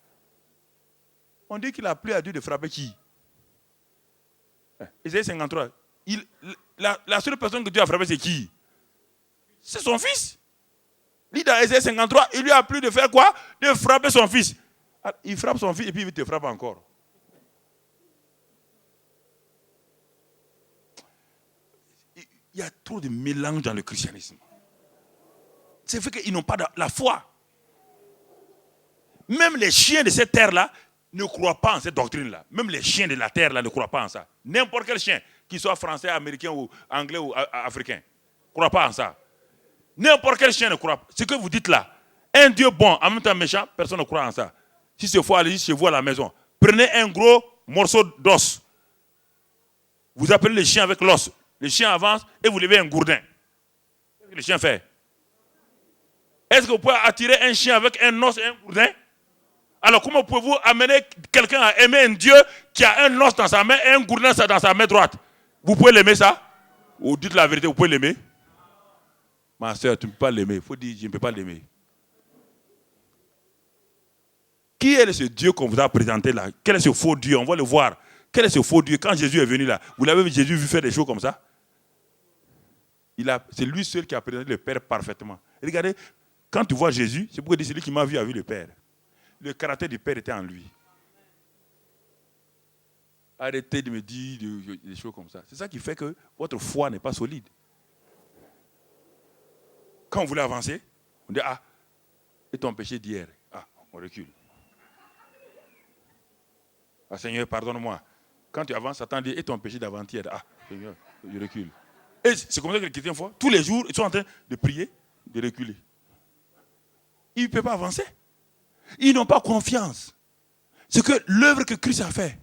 On dit qu'il a plu à Dieu de frapper qui? Ésaïe 53. La seule personne que Dieu a frappé, c'est qui? C'est son fils. Lui, dans Ésaïe 53, il lui a plu de faire quoi? De frapper son fils. Il frappe son fils et puis il te frappe encore. Il y a trop de mélange dans le christianisme. C'est fait qu'ils n'ont pas la foi. Même les chiens de cette terre-là ne croient pas en cette doctrine-là. Même les chiens de la terre-là ne croient pas en ça. N'importe quel chien, qu'il soit français, américain ou anglais ou africain, ne croit pas en ça. N'importe quel chien ne croit pas. Ce que vous dites là, un Dieu bon, en même temps méchant, personne ne croit en ça. Si c'est faut aller chez vous à la maison, prenez un gros morceau d'os. Vous appelez le chien avec l'os. Le chien avance et vous levez un gourdin. Qu'est-ce que le chien fait? Est-ce que vous pouvez attirer un chien avec un os et un gourdin? Alors comment pouvez-vous amener quelqu'un à aimer un Dieu qui a un os dans sa main et un gourdin dans sa main droite? Vous pouvez l'aimer ça? Ou dites la vérité, vous pouvez l'aimer? Ma soeur, tu ne peux pas l'aimer. Il faut dire, je ne peux pas l'aimer. Qui est ce Dieu qu'on vous a présenté là? Quel est ce faux Dieu? On va le voir. Quel est ce faux Dieu? Quand Jésus est venu là, vous l'avez vu Jésus faire des choses comme ça? C'est lui seul qui a présenté le Père parfaitement. Et regardez, quand tu vois Jésus, c'est pourquoi il dit celui qui m'a vu a vu le Père. Le caractère du Père était en lui. Arrêtez de me dire des choses comme ça. C'est ça qui fait que votre foi n'est pas solide. Quand vous voulez avancer, on dit, ah, et ton péché d'hier? Ah, on recule. Ah, Seigneur, pardonne-moi. Quand tu avances, Satan dit, et ton péché d'avant-hier? Ah, Seigneur, je recule. Et c'est comme ça que les chrétiens font. Tous les jours, ils sont en train de prier, de reculer. Ils ne peuvent pas avancer. Ils n'ont pas confiance. C'est que l'œuvre que Christ a fait.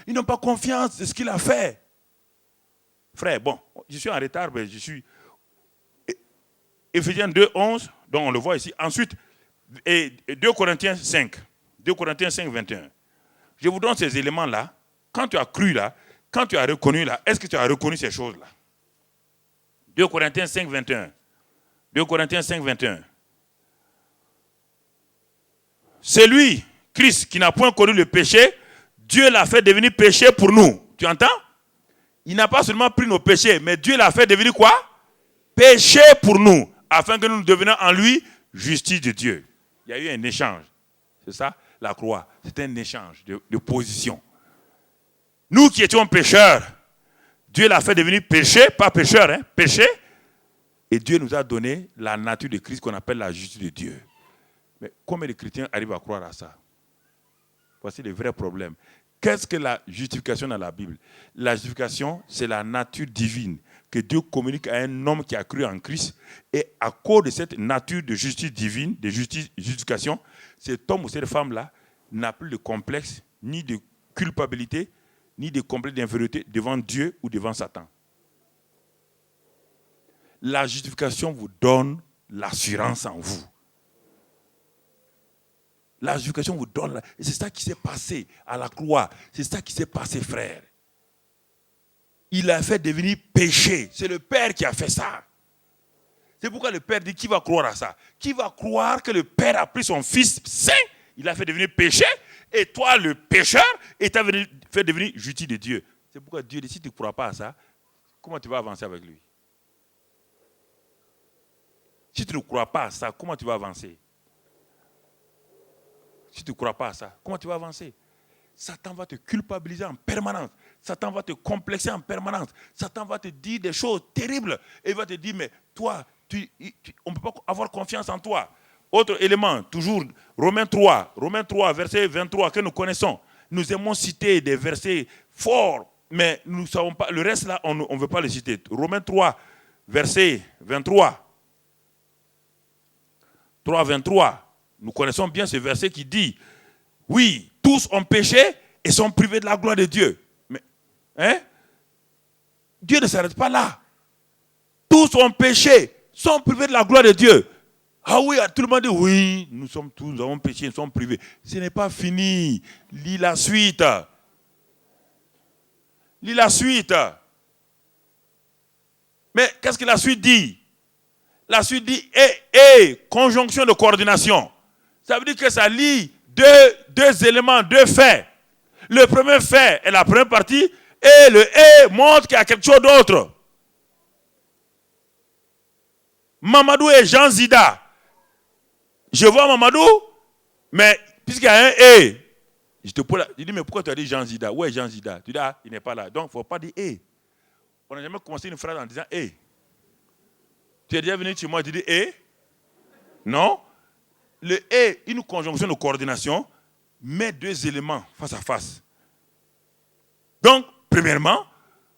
Ils n'ont pas confiance de ce qu'il a fait. Frère, bon, je suis en retard, mais je suis... Éphésiens 2, 11, donc on le voit ici. Ensuite, et 2 Corinthiens 5. 2 Corinthiens 5, 21. Je vous donne ces éléments-là. Quand tu as cru là, quand tu as reconnu là, est-ce que tu as reconnu ces choses-là? 2 Corinthiens 5, 21. 2 Corinthiens 5, 21. C'est lui, Christ, qui n'a point connu le péché, Dieu l'a fait devenir péché pour nous. Tu entends? Il n'a pas seulement pris nos péchés, mais Dieu l'a fait devenir quoi? Péché pour nous, afin que nous devenions en lui justice de Dieu. Il y a eu un échange. C'est ça, la croix. C'est un échange de position. Nous qui étions pécheurs, Dieu l'a fait devenir péché, pas pécheur, hein, péché. Et Dieu nous a donné la nature de Christ qu'on appelle la justice de Dieu. Mais combien de chrétiens arrivent à croire à ça? Voici le vrai problème. Qu'est-ce que la justification dans la Bible? La justification, c'est la nature divine que Dieu communique à un homme qui a cru en Christ. Et à cause de cette nature de justice divine, de justification, cet homme ou cette femme-là n'a plus de complexe, ni de culpabilité, ni de complexe d'infériorité devant Dieu ou devant Satan. La justification vous donne l'assurance en vous. La justification vous donne... Et c'est ça qui s'est passé à la croix. C'est ça qui s'est passé, frère. Il a fait devenir péché. C'est le Père qui a fait ça. C'est pourquoi le Père dit, qui va croire à ça? Qui va croire que le Père a pris son Fils saint, il a fait devenir péché, et toi, le pécheur, et tu as fait devenir justice de Dieu. C'est pourquoi Dieu dit, si tu ne crois pas à ça, comment tu vas avancer avec lui? Si tu ne crois pas à ça, comment tu vas avancer? Si tu ne crois pas à ça, comment tu vas avancer? Satan va te culpabiliser en permanence. Satan va te complexer en permanence. Satan va te dire des choses terribles. Et il va te dire, mais toi, on ne peut pas avoir confiance en toi. Autre élément, toujours, Romains 3, verset 23, que nous connaissons. Nous aimons citer des versets forts, mais nous ne savons pas. Le reste là, on ne veut pas les citer. Romains 3, verset 23. 3, 23. Nous connaissons bien ce verset qui dit, oui, tous ont péché et sont privés de la gloire de Dieu. Mais, hein? Dieu ne s'arrête pas là. Tous ont péché, sont privés de la gloire de Dieu. Ah oui, tout le monde dit, oui, nous avons péché, nous sommes privés. Ce n'est pas fini. Lis la suite. Lis la suite. Mais qu'est-ce que la suite dit? La suite dit, conjonction de coordination. Ça veut dire que ça lie deux éléments, deux faits. Le premier fait est la première partie, et le montre qu'il y a quelque chose d'autre. Mamadou et Jean Zida. Je vois Mamadou, mais puisqu'il y a un je dis, mais pourquoi tu as dit Jean Zida? Où est Jean Zida? Tu dis, ah, il n'est pas là. Donc, il ne faut pas dire On n'a jamais commencé une phrase en disant Tu es déjà venu chez moi et tu dis Non. Le une conjonction de coordination, met deux éléments face à face. Donc, premièrement,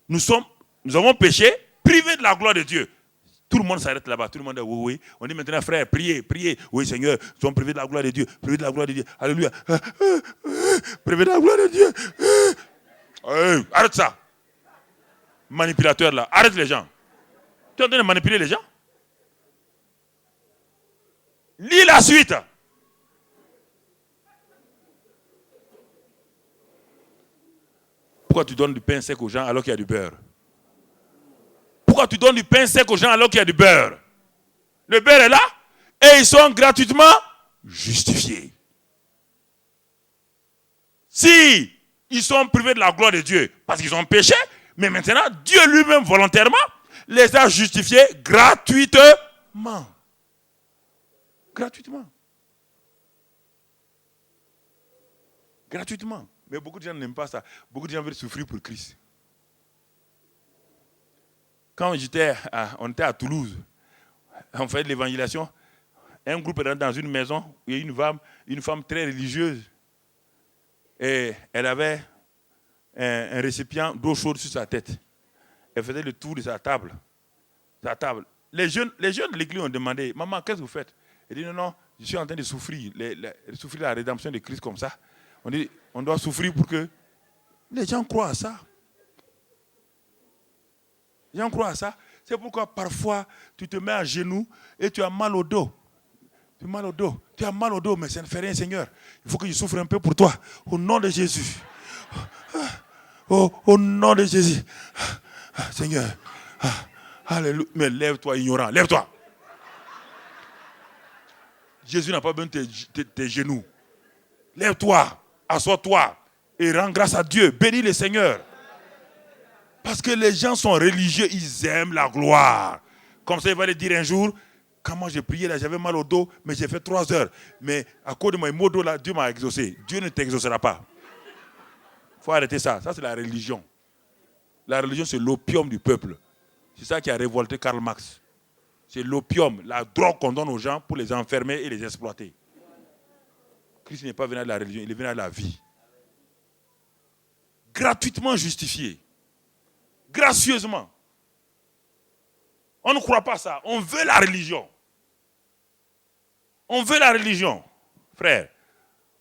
nous avons péché, privés de la gloire de Dieu. Tout le monde s'arrête là-bas. Tout le monde dit oui. On dit maintenant, frère, priez. Oui, Seigneur, nous sommes privés de la gloire de Dieu. Privés de la gloire de Dieu. Alléluia. Privés de la gloire de Dieu. Arrête ça. Manipulateur là. Arrête les gens. Tu es en train de manipuler les gens? Lis la suite. Pourquoi tu donnes du pain sec aux gens alors qu'il y a du beurre? Pourquoi tu donnes du pain sec aux gens alors qu'il y a du beurre? Le beurre est là et ils sont gratuitement justifiés. Si ils sont privés de la gloire de Dieu parce qu'ils ont péché, mais maintenant Dieu lui-même volontairement les a justifiés gratuitement. Gratuitement. Gratuitement. Mais beaucoup de gens n'aiment pas ça. Beaucoup de gens veulent souffrir pour Christ. Quand on était à Toulouse, on faisait de l'évangélisation, un groupe est dans une maison où il y a une femme très religieuse. Et elle avait un récipient d'eau chaude sur sa tête. Elle faisait le tour de sa table. Les jeunes de l'église ont demandé, maman, qu'est-ce que vous faites? Elle dit, non, je suis en train de souffrir, souffrir la rédemption de Christ comme ça. On dit, on doit souffrir pour que les gens croient à ça. Les gens croient à ça. C'est pourquoi parfois, tu te mets à genoux et tu as mal au dos. Tu as mal au dos, mais ça ne fait rien, Seigneur. Il faut que je souffre un peu pour toi. Au nom de Jésus. Au nom de Jésus. Seigneur. Alléluia. Mais lève-toi, ignorant. Lève-toi. Jésus n'a pas besoin de tes genoux. Lève-toi. Assois-toi. Et rends grâce à Dieu. Bénis le Seigneur. Parce que les gens sont religieux. Ils aiment la gloire. Comme ça, il va le dire un jour. Quand moi j'ai prié là, j'avais mal au dos, mais j'ai fait 3 heures. Mais à cause de mes maux d'eau là, Dieu m'a exaucé. Dieu ne t'exaucera pas. Il faut arrêter ça. Ça, c'est la religion. La religion, c'est l'opium du peuple. C'est ça qui a révolté Karl Marx. C'est l'opium, la drogue qu'on donne aux gens pour les enfermer et les exploiter. Christ n'est pas venu à la religion, il est venu à la vie. Gratuitement justifié. Gracieusement. On ne croit pas ça. On veut la religion. On veut la religion. Frère,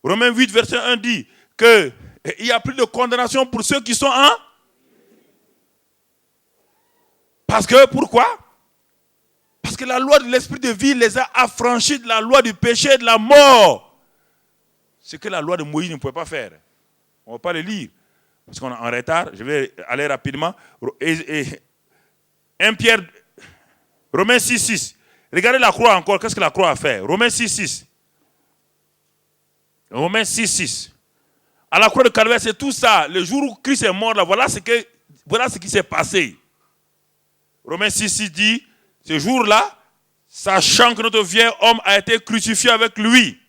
Romains 8, verset 1 dit qu'il n'y a plus de condamnation pour ceux qui sont en... Parce que, pourquoi? Parce que la loi de l'esprit de vie les a affranchis de la loi du péché et de la mort. Ce que la loi de Moïse ne pouvait pas faire. On ne va pas le lire. Parce qu'on est en retard. Je vais aller rapidement. 1 Pierre... Romains 6, 6. Regardez la croix encore. Qu'est-ce que la croix a fait? Romains 6, 6. Romains 6, 6. À la croix de Calvaire, c'est tout ça. Le jour où Christ est mort, là, voilà ce qui s'est passé. Romains 6, 6 dit, ce jour-là, sachant que notre vieil homme a été crucifié avec lui.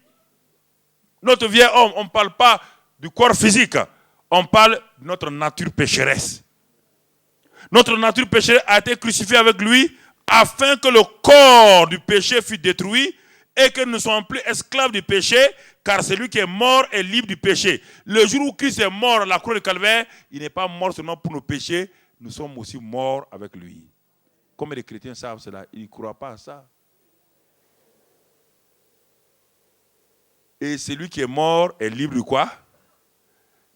Notre vieil homme, on ne parle pas du corps physique. On parle de notre nature pécheresse. Notre nature pécheresse a été crucifiée avec lui, afin que le corps du péché fût détruit et que nous ne soyons plus esclaves du péché, car celui qui est mort est libre du péché. Le jour où Christ est mort à la croix de Calvaire, il n'est pas mort seulement pour nos péchés, nous sommes aussi morts avec lui. Comme les chrétiens savent cela, ils ne croient pas à ça. Et celui qui est mort est libre de quoi?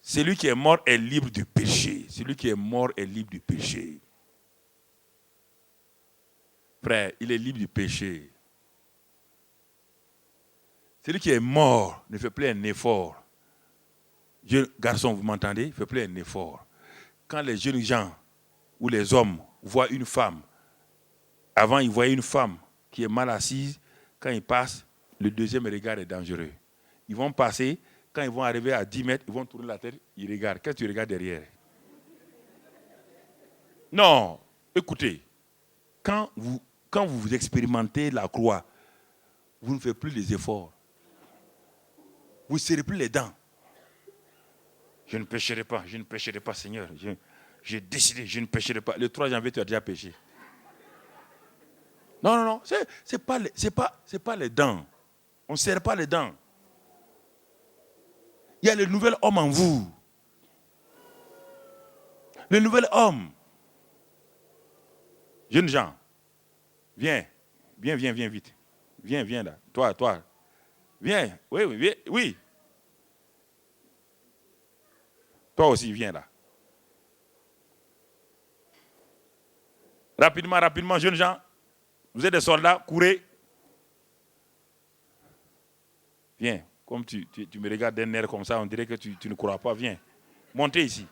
Celui qui est mort est libre du péché. Celui qui est mort est libre du péché. Frère, il est libre du péché. Celui qui est mort ne fait plus un effort. Garçon, vous m'entendez? Il ne fait plus un effort. Quand les jeunes gens ou les hommes voient une femme, avant ils voyaient une femme qui est mal assise, quand ils passent, le deuxième regard est dangereux. Ils vont passer, quand ils vont arriver à 10 mètres, ils vont tourner la tête, ils regardent. Qu'est-ce que tu regardes derrière? Non, écoutez, quand vous expérimentez la croix, vous ne faites plus les efforts. Vous ne serrez plus les dents. Je ne pécherai pas, Seigneur. J'ai décidé, je ne pécherai pas. Le 3 janvier, tu as déjà péché. Non, c'est pas les dents. On ne serre pas les dents. Il y a le nouvel homme en vous. Le nouvel homme. Jeunes gens, viens vite. Viens là. Toi. Viens. Oui. Toi aussi, viens là. Rapidement, jeunes gens. Vous êtes des soldats, courez. Viens. Comme tu me regardes d'un air comme ça, on dirait que tu ne crois pas. Viens. Montez ici.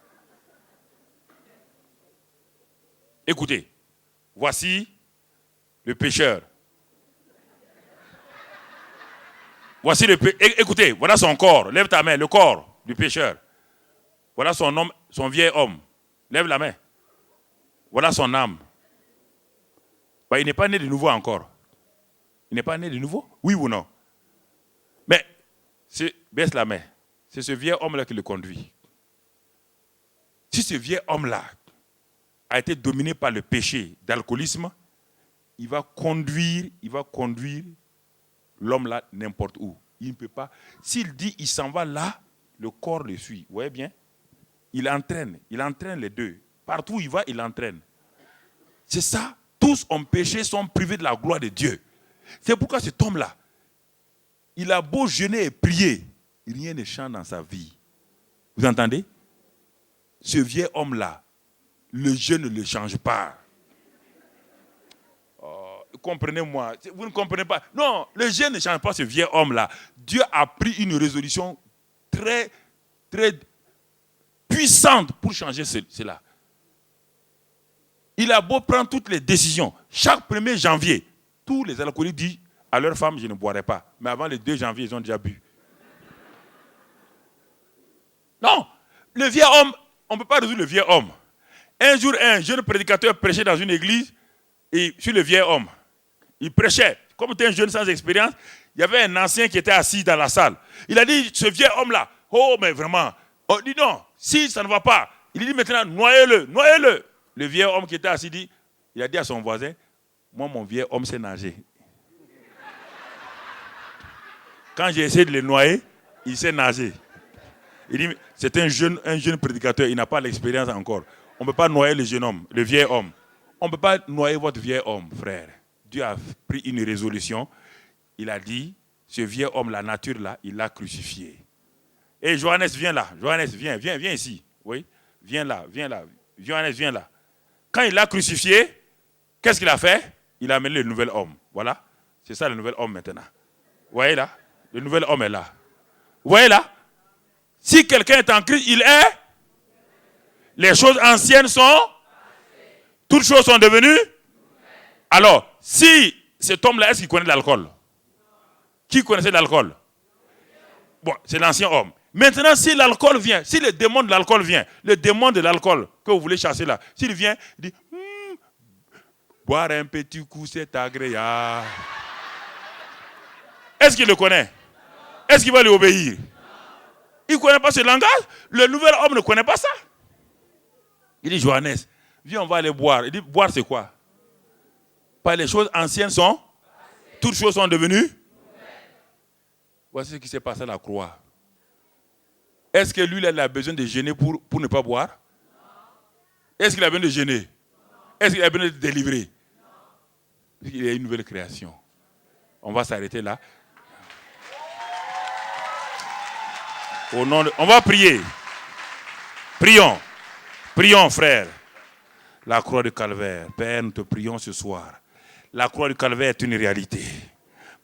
Écoutez. Voici le pécheur. Écoutez, voilà son corps. Lève ta main, le corps du pécheur. Voilà son homme, son vieil homme. Lève la main. Voilà son âme. Bah, il n'est pas né de nouveau encore. Il n'est pas né de nouveau? Oui ou non? Mais, baisse la main. C'est ce vieil homme-là qui le conduit. Si ce vieil homme-là a été dominé par le péché d'alcoolisme, il va conduire l'homme là n'importe où. Il ne peut pas. S'il dit il s'en va là, le corps le suit. Vous voyez bien? Il entraîne les deux. Partout où il va, il entraîne. C'est ça. Tous ont péché, sont privés de la gloire de Dieu. C'est pourquoi cet homme-là, il a beau jeûner et prier, rien ne change dans sa vie. Vous entendez? Ce vieil homme-là, le jeûne ne le change pas. Comprenez-moi, vous ne comprenez pas. Non, le jeûne ne change pas ce vieil homme-là. Dieu a pris une résolution très, très puissante pour changer cela. Il a beau prendre toutes les décisions. Chaque 1er janvier, tous les alcooliques disent à leur femme, je ne boirai pas. Mais avant le 2 janvier, ils ont déjà bu. Non, le vieil homme, on ne peut pas résoudre le vieil homme. Un jour, un jeune prédicateur prêchait dans une église et sur le vieil homme. Il prêchait. Comme c'était un jeune sans expérience, il y avait un ancien qui était assis dans la salle. Il a dit, ce vieil homme-là, oh mais vraiment, oh, dit non, si ça ne va pas, il dit maintenant, noyez-le, noyez-le. Le vieil homme qui était assis dit, il a dit à son voisin, moi mon vieil homme sait nager. Quand j'ai essayé de le noyer, il sait nager. Il dit, c'est un jeune prédicateur, il n'a pas l'expérience encore. On ne peut pas noyer le jeune homme, le vieil homme. On ne peut pas noyer votre vieil homme, frère. Dieu a pris une résolution. Il a dit, ce vieil homme, la nature là, il l'a crucifié. Et Johannes, viens là. Johannes, viens ici. Oui, viens là. Johannes, viens là. Quand il l'a crucifié, qu'est-ce qu'il a fait? Il a amené le nouvel homme. Voilà. C'est ça le nouvel homme maintenant. Vous voyez là? Le nouvel homme est là. Vous voyez là? Si quelqu'un est en Christ, il est. Les choses anciennes sont. Toutes choses sont devenues. Alors, si cet homme-là, est-ce qu'il connaît de l'alcool? Qui connaissait de l'alcool? Bon, c'est l'ancien homme. Maintenant, si l'alcool vient, si le démon de l'alcool vient, le démon de l'alcool que vous voulez chasser là, s'il vient, il dit, boire un petit coup, c'est agréable. Est-ce qu'il le connaît? Est-ce qu'il va lui obéir? Il ne connaît pas ce langage. Le nouvel homme ne connaît pas ça. Il dit, Johannes, viens, on va aller boire. Il dit, boire c'est quoi? Pas les choses anciennes sont, toutes choses sont devenues. Voici ce qui s'est passé à la croix. Est-ce que lui, il a besoin de jeûner pour ne pas boire? Est-ce qu'il a besoin de jeûner? Est-ce qu'il a besoin de délivrer? Il y a une nouvelle création. On va s'arrêter là. Au nom de... On va prier. Prions. Prions, frère. La croix du calvaire. Père, nous te prions ce soir. La croix du calvaire est une réalité.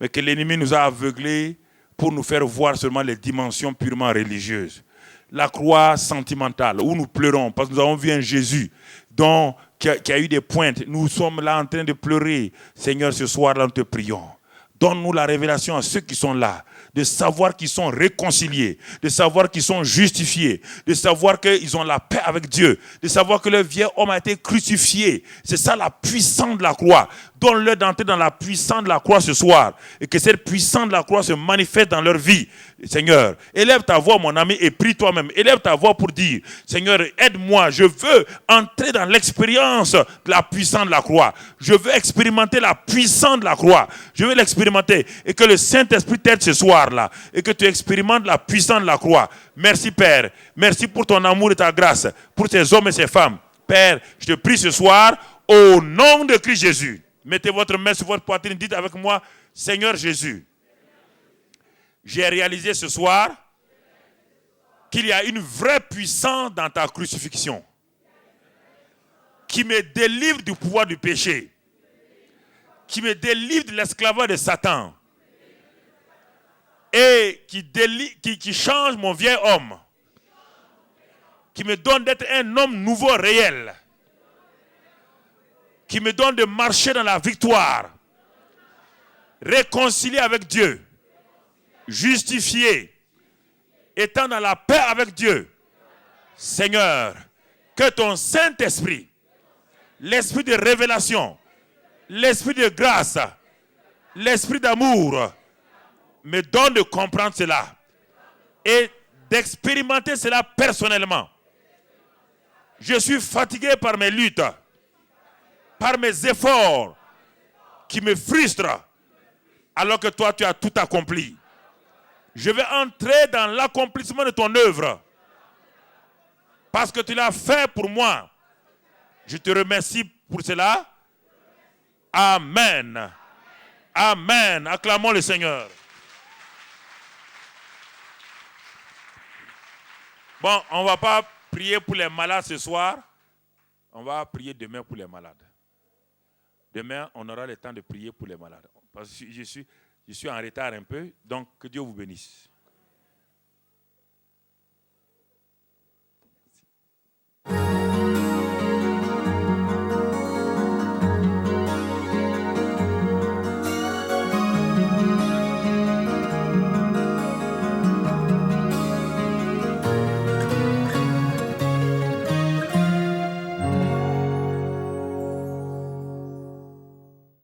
Mais que l'ennemi nous a aveuglés pour nous faire voir seulement les dimensions purement religieuses. La croix sentimentale, où nous pleurons, parce que nous avons vu un Jésus qui a eu des pointes. Nous sommes là en train de pleurer. Seigneur, ce soir-là, nous te prions. Donne-nous la révélation à ceux qui sont là, de savoir qu'ils sont réconciliés, de savoir qu'ils sont justifiés, de savoir qu'ils ont la paix avec Dieu, de savoir que le vieil homme a été crucifié. C'est ça la puissance de la croix. Donne-leur d'entrer dans la puissance de la croix ce soir et que cette puissance de la croix se manifeste dans leur vie. Seigneur, élève ta voix, mon ami, et prie toi-même. Élève ta voix pour dire, Seigneur, aide-moi, je veux entrer dans l'expérience de la puissance de la croix. Je veux expérimenter la puissance de la croix. Je veux l'expérimenter et que le Saint-Esprit t'aide ce soir-là et que tu expérimentes la puissance de la croix. Merci, Père. Merci pour ton amour et ta grâce pour ces hommes et ces femmes. Père, je te prie ce soir au nom de Christ Jésus. Mettez votre main sur votre poitrine, dites avec moi, Seigneur Jésus, j'ai réalisé ce soir qu'il y a une vraie puissance dans ta crucifixion qui me délivre du pouvoir du péché, qui me délivre de l'esclavage de Satan et qui change mon vieil homme, qui me donne d'être un homme nouveau réel, qui me donne de marcher dans la victoire, réconcilié avec Dieu, justifié, étant dans la paix avec Dieu. Seigneur, que ton Saint-Esprit, l'esprit de révélation, l'esprit de grâce, l'esprit d'amour, me donne de comprendre cela et d'expérimenter cela personnellement. Je suis fatigué par mes luttes, par mes efforts qui me frustrent, alors que toi tu as tout accompli. Je vais entrer dans l'accomplissement de ton œuvre. Parce que tu l'as fait pour moi. Je te remercie pour cela. Amen. Amen. Acclamons le Seigneur. Bon, on ne va pas prier pour les malades ce soir. On va prier demain pour les malades. Demain, on aura le temps de prier pour les malades. Parce que je suis en retard un peu. Donc, que Dieu vous bénisse.